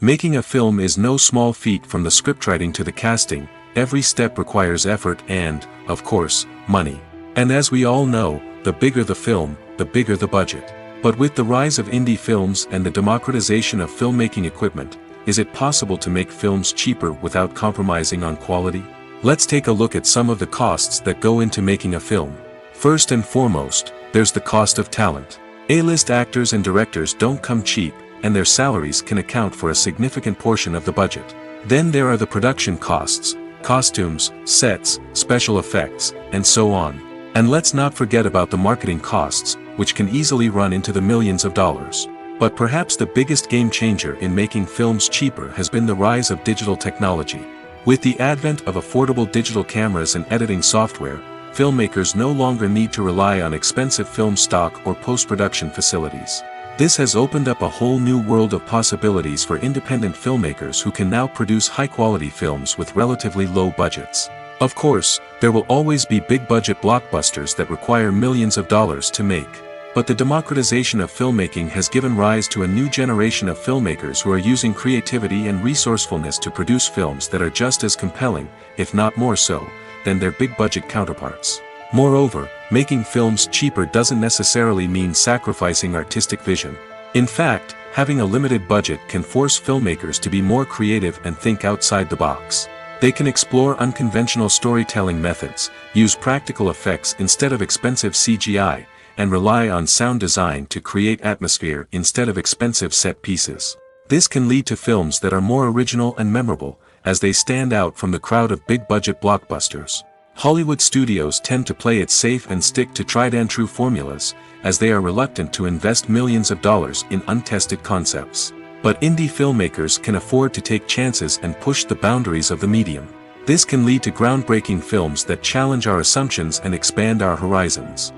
A: Making a film is no small feat. From the scriptwriting to the casting, every step requires effort and, of course, money. And as we all know, the bigger the film, the bigger the budget. But with the rise of indie films and the democratization of filmmaking equipment, is it possible to make films cheaper without compromising on quality? Let's take a look at some of the costs that go into making a film. First and foremost, there's the cost of talent. A-list actors and directors don't come cheap, and their salaries can account for a significant portion of the budget. Then there are the production costs, costumes, sets, special effects, and so on. And let's not forget about the marketing costs, which can easily run into the millions of dollars. But perhaps the biggest game changer in making films cheaper has been the rise of digital technology. With the advent of affordable digital cameras and editing software, filmmakers no longer need to rely on expensive film stock or post-production facilities. This has opened up a whole new world of possibilities for independent filmmakers who can now produce high-quality films with relatively low budgets. Of course, there will always be big-budget blockbusters that require millions of dollars to make. But the democratization of filmmaking has given rise to a new generation of filmmakers who are using creativity and resourcefulness to produce films that are just as compelling, if not more so, than their big-budget counterparts. Moreover, making films cheaper doesn't necessarily mean sacrificing artistic vision. In fact, having a limited budget can force filmmakers to be more creative and think outside the box. They can explore unconventional storytelling methods, use practical effects instead of expensive CGI, and rely on sound design to create atmosphere instead of expensive set pieces. This can lead to films that are more original and memorable, as they stand out from the crowd of big-budget blockbusters. Hollywood studios tend to play it safe and stick to tried-and-true formulas, as they are reluctant to invest millions of dollars in untested concepts. But indie filmmakers can afford to take chances and push the boundaries of the medium. This can lead to groundbreaking films that challenge our assumptions and expand our horizons.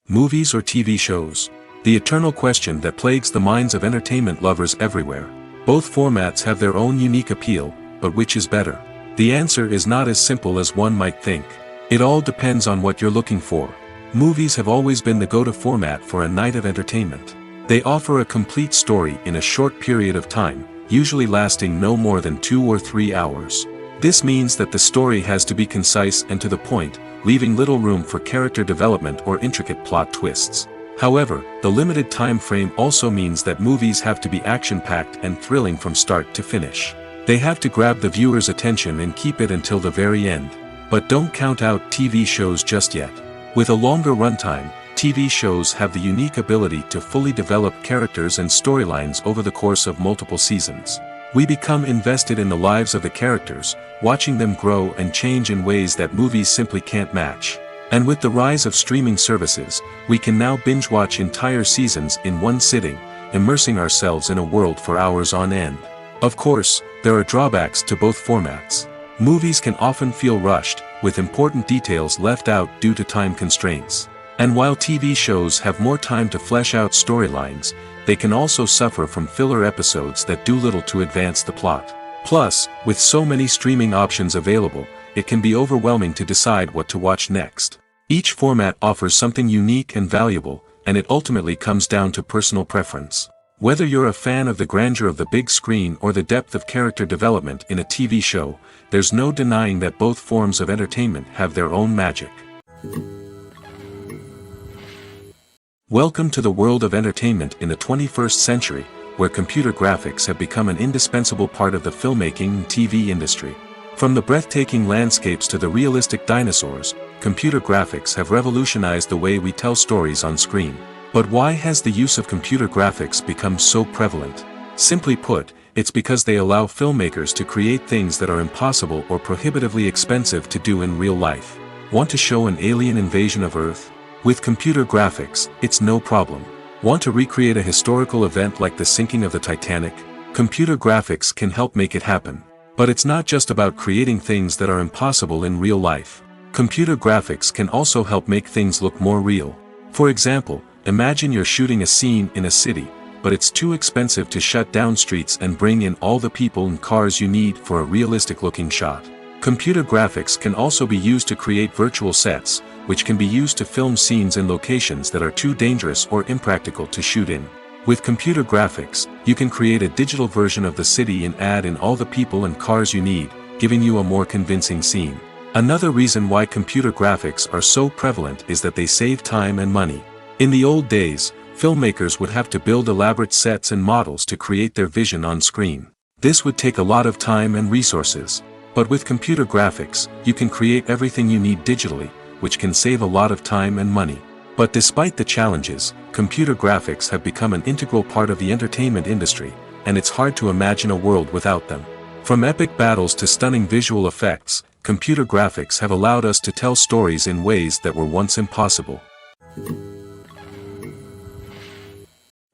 A: Movies or TV shows? The eternal question that plagues the minds of entertainment lovers everywhere. Both formats have their own unique appeal, but which is better? The answer is not as simple as one might think. It all depends on what you're looking for. Movies have always been the go-to format for a night of entertainment. They offer a complete story in a short period of time, usually lasting no more than 2 or 3 hours. This means that the story has to be concise and to the point, leaving little room for character development or intricate plot twists. However, the limited time frame also means that movies have to be action-packed and thrilling from start to finish. They have to grab the viewer's attention and keep it until the very end. But don't count out TV shows just yet. With a longer runtime, TV shows have the unique ability to fully develop characters and storylines over the course of multiple seasons. We become invested in the lives of the characters, watching them grow and change in ways that movies simply can't match. And with the rise of streaming services, we can now binge-watch entire seasons in one sitting, immersing ourselves in a world for hours on end. Of course, there are drawbacks to both formats. Movies can often feel rushed, with important details left out due to time constraints. And while TV shows have more time to flesh out storylines, they can also suffer from filler episodes that do little to advance the plot. Plus, with so many streaming options available, it can be overwhelming to decide what to watch next. Each format offers something unique and valuable, and it ultimately comes down to personal preference. Whether you're a fan of the grandeur of the big screen or the depth of character development in a TV show, there's no denying that both forms of entertainment have their own magic. Welcome to the world of entertainment in the 21st century, where computer graphics have become an indispensable part of the filmmaking and TV industry. From the breathtaking landscapes to the realistic dinosaurs, computer graphics have revolutionized the way we tell stories on screen. But why has the use of computer graphics become so prevalent? Simply put, it's because they allow filmmakers to create things that are impossible or prohibitively expensive to do in real life. Want to show an alien invasion of Earth? With computer graphics, it's no problem. Want to recreate a historical event like the sinking of the Titanic? Computer graphics can help make it happen. But it's not just about creating things that are impossible in real life. Computer graphics can also help make things look more real. For example, imagine you're shooting a scene in a city, but it's too expensive to shut down streets and bring in all the people and cars you need for a realistic-looking shot. Computer graphics can also be used to create virtual sets, which can be used to film scenes in locations that are too dangerous or impractical to shoot in. With computer graphics, you can create a digital version of the city and add in all the people and cars you need, giving you a more convincing scene. Another reason why computer graphics are so prevalent is that they save time and money. In the old days, filmmakers would have to build elaborate sets and models to create their vision on screen. This would take a lot of time and resources. But with computer graphics, you can create everything you need digitally, which can save a lot of time and money. But despite the challenges, computer graphics have become an integral part of the entertainment industry, and it's hard to imagine a world without them. From epic battles to stunning visual effects, computer graphics have allowed us to tell stories in ways that were once impossible.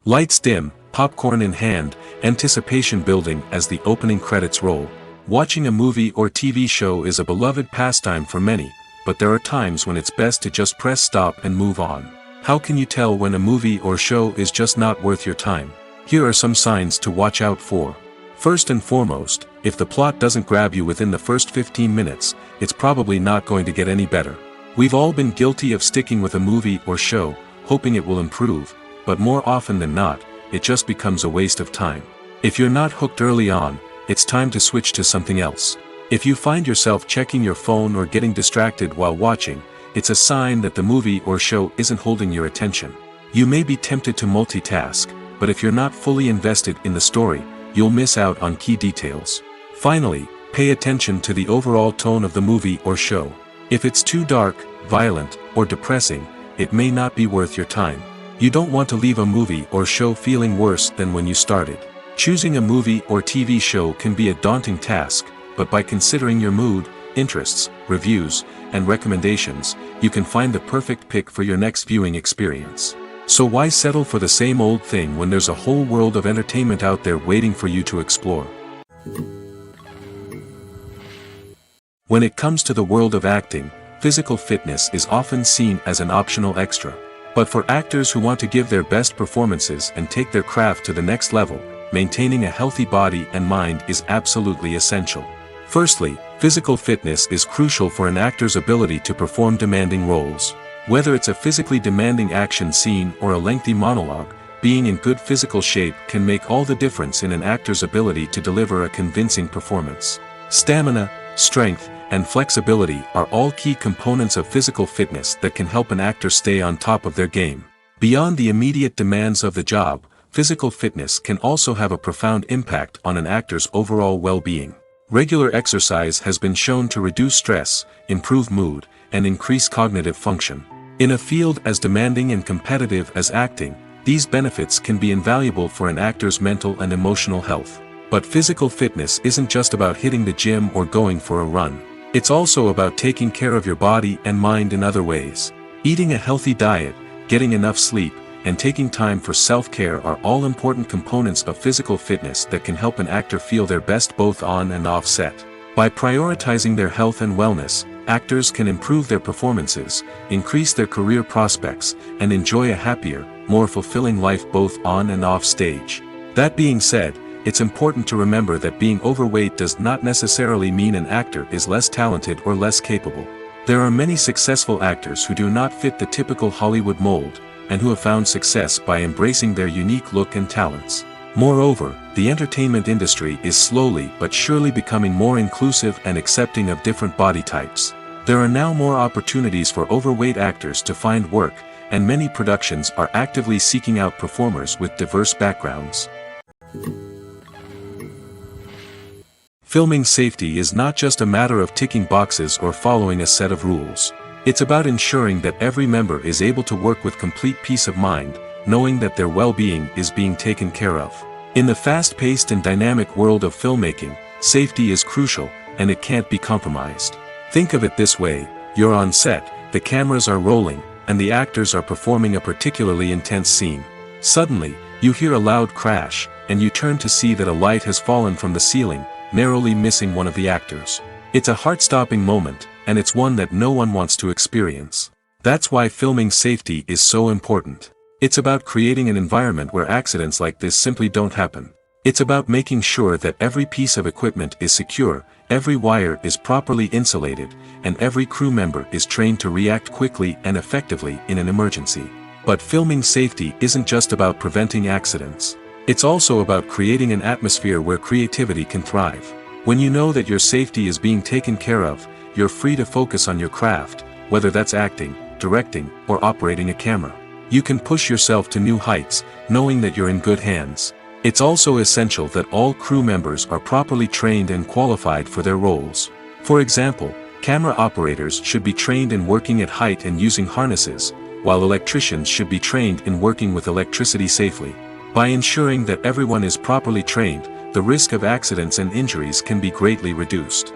A: Lights dim, popcorn in hand, anticipation building as the opening credits roll. Watching a movie or TV show is a beloved pastime for many, but there are times when it's best to just press stop and move on. How can you tell when a movie or show is just not worth your time? Here are some signs to watch out for. First and foremost, if the plot doesn't grab you within the first 15 minutes, it's probably not going to get any better. We've all been guilty of sticking with a movie or show, hoping it will improve, but more often than not, it just becomes a waste of time. If you're not hooked early on, it's time to switch to something else. If you find yourself checking your phone or getting distracted while watching, it's a sign that the movie or show isn't holding your attention. You may be tempted to multitask, but if you're not fully invested in the story, you'll miss out on key details. Finally, pay attention to the overall tone of the movie or show. If it's too dark, violent, or depressing, it may not be worth your time. You don't want to leave a movie or show feeling worse than when you started. Choosing a movie or TV show can be a daunting task, but by considering your mood, interests, reviews, and recommendations, you can find the perfect pick for your next viewing experience. So why settle for the same old thing when there's a whole world of entertainment out there waiting for you to explore? When it comes to the world of acting, physical fitness is often seen as an optional extra. But for actors who want to give their best performances and take their craft to the next level, maintaining a healthy body and mind is absolutely essential. Firstly, physical fitness is crucial for an actor's ability to perform demanding roles. Whether it's a physically demanding action scene or a lengthy monologue, being in good physical shape can make all the difference in an actor's ability to deliver a convincing performance. Stamina, strength, and flexibility are all key components of physical fitness that can help an actor stay on top of their game. Beyond the immediate demands of the job, physical fitness can also have a profound impact on an actor's overall well-being. Regular exercise has been shown to reduce stress, improve mood, and increase cognitive function. In a field as demanding and competitive as acting, these benefits can be invaluable for an actor's mental and emotional health. But physical fitness isn't just about hitting the gym or going for a run. It's also about taking care of your body and mind in other ways. Eating a healthy diet, getting enough sleep, and taking time for self-care are all important components of physical fitness that can help an actor feel their best both on and off set. By prioritizing their health and wellness, actors can improve their performances, increase their career prospects, and enjoy a happier, more fulfilling life both on and off stage. That being said, it's important to remember that being overweight does not necessarily mean an actor is less talented or less capable. There are many successful actors who do not fit the typical Hollywood mold, and who have found success by embracing their unique look and talents. Moreover, the entertainment industry is slowly but surely becoming more inclusive and accepting of different body types. There are now more opportunities for overweight actors to find work, and many productions are actively seeking out performers with diverse backgrounds. Filming safety is not just a matter of ticking boxes or following a set of rules. It's about ensuring that every member is able to work with complete peace of mind, knowing that their well-being is being taken care of. In the fast-paced and dynamic world of filmmaking, safety is crucial, and it can't be compromised. Think of it this way: you're on set, the cameras are rolling, and the actors are performing a particularly intense scene. Suddenly, you hear a loud crash, and you turn to see that a light has fallen from the ceiling, narrowly missing one of the actors. It's a heart-stopping moment, and it's one that no one wants to experience. That's why filming safety is so important. It's about creating an environment where accidents like this simply don't happen. It's about making sure that every piece of equipment is secure, every wire is properly insulated, and every crew member is trained to react quickly and effectively in an emergency. But filming safety isn't just about preventing accidents. It's also about creating an atmosphere where creativity can thrive. When you know that your safety is being taken care of, you're free to focus on your craft, whether that's acting, directing, or operating a camera. You can push yourself to new heights, knowing that you're in good hands. It's also essential that all crew members are properly trained and qualified for their roles. For example, camera operators should be trained in working at height and using harnesses, while electricians should be trained in working with electricity safely. By ensuring that everyone is properly trained, the risk of accidents and injuries can be greatly reduced.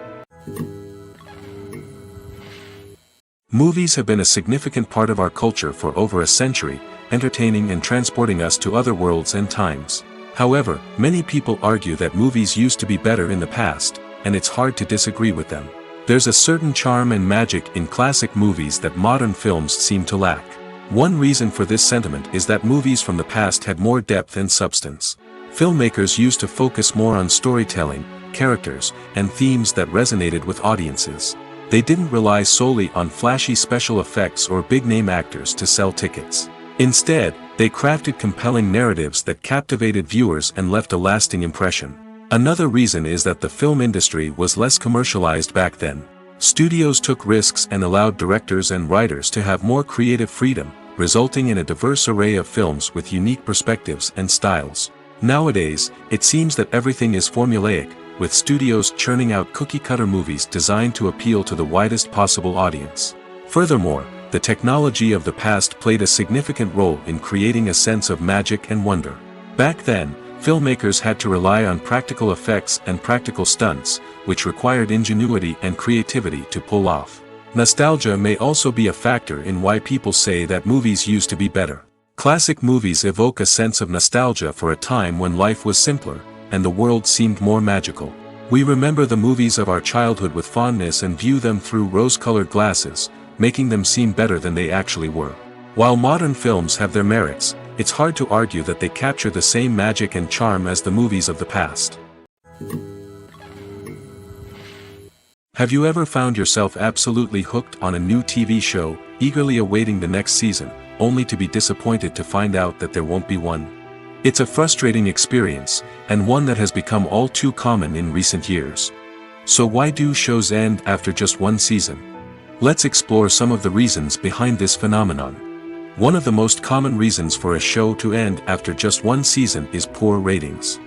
A: Movies have been a significant part of our culture for over a century, entertaining and transporting us to other worlds and times. However, many people argue that movies used to be better in the past, and it's hard to disagree with them. There's a certain charm and magic in classic movies that modern films seem to lack. One reason for this sentiment is that movies from the past had more depth and substance. Filmmakers used to focus more on storytelling, characters, and themes that resonated with audiences. They didn't rely solely on flashy special effects or big-name actors to sell tickets. Instead, they crafted compelling narratives that captivated viewers and left a lasting impression. Another reason is that the film industry was less commercialized back then. Studios took risks and allowed directors and writers to have more creative freedom, resulting in a diverse array of films with unique perspectives and styles. Nowadays, it seems that everything is formulaic, with studios churning out cookie-cutter movies designed to appeal to the widest possible audience. Furthermore, the technology of the past played a significant role in creating a sense of magic and wonder. Back then, filmmakers had to rely on practical effects and practical stunts, which required ingenuity and creativity to pull off. Nostalgia may also be a factor in why people say that movies used to be better. Classic movies evoke a sense of nostalgia for a time when life was simpler, and the world seemed more magical. We remember the movies of our childhood with fondness and view them through rose-colored glasses, making them seem better than they actually were. While modern films have their merits, it's hard to argue that they capture the same magic and charm as the movies of the past. Have you ever found yourself absolutely hooked on a new TV show, eagerly awaiting the next season, only to be disappointed to find out that there won't be one? It's a frustrating experience, and one that has become all too common in recent years. So why do shows end after just one season? Let's explore some of the reasons behind this phenomenon. One of the most common reasons for a show to end after just one season is poor ratings.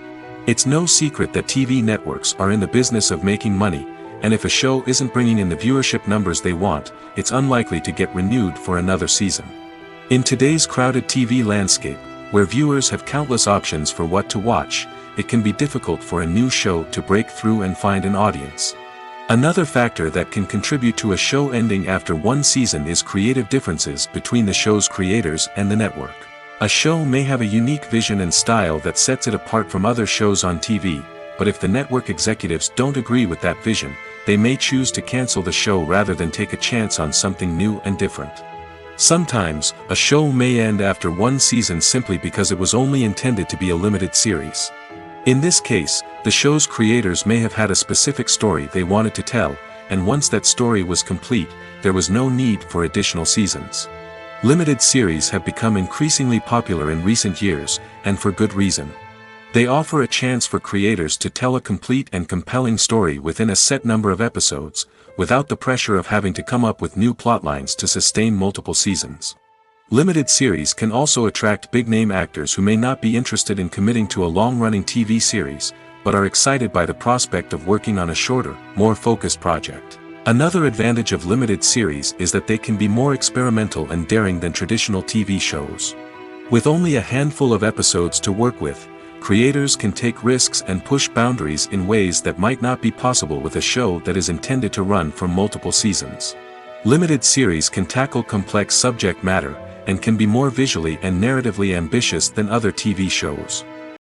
A: It's no secret that TV networks are in the business of making money, and if a show isn't bringing in the viewership numbers they want, it's unlikely to get renewed for another season. In today's crowded TV landscape, where viewers have countless options for what to watch, it can be difficult for a new show to break through and find an audience. Another factor that can contribute to a show ending after one season is creative differences between the show's creators and the network. A show may have a unique vision and style that sets it apart from other shows on TV, but if the network executives don't agree with that vision, they may choose to cancel the show rather than take a chance on something new and different. Sometimes, a show may end after one season simply because it was only intended to be a limited series. In this case, the show's creators may have had a specific story they wanted to tell, and once that story was complete, there was no need for additional seasons. Limited series have become increasingly popular in recent years, and for good reason. They offer a chance for creators to tell a complete and compelling story within a set number of episodes, without the pressure of having to come up with new plotlines to sustain multiple seasons. Limited series can also attract big-name actors who may not be interested in committing to a long-running TV series, but are excited by the prospect of working on a shorter, more focused project. Another advantage of limited series is that they can be more experimental and daring than traditional TV shows. With only a handful of episodes to work with, creators can take risks and push boundaries in ways that might not be possible with a show that is intended to run for multiple seasons. Limited series can tackle complex subject matter, and can be more visually and narratively ambitious than other TV shows.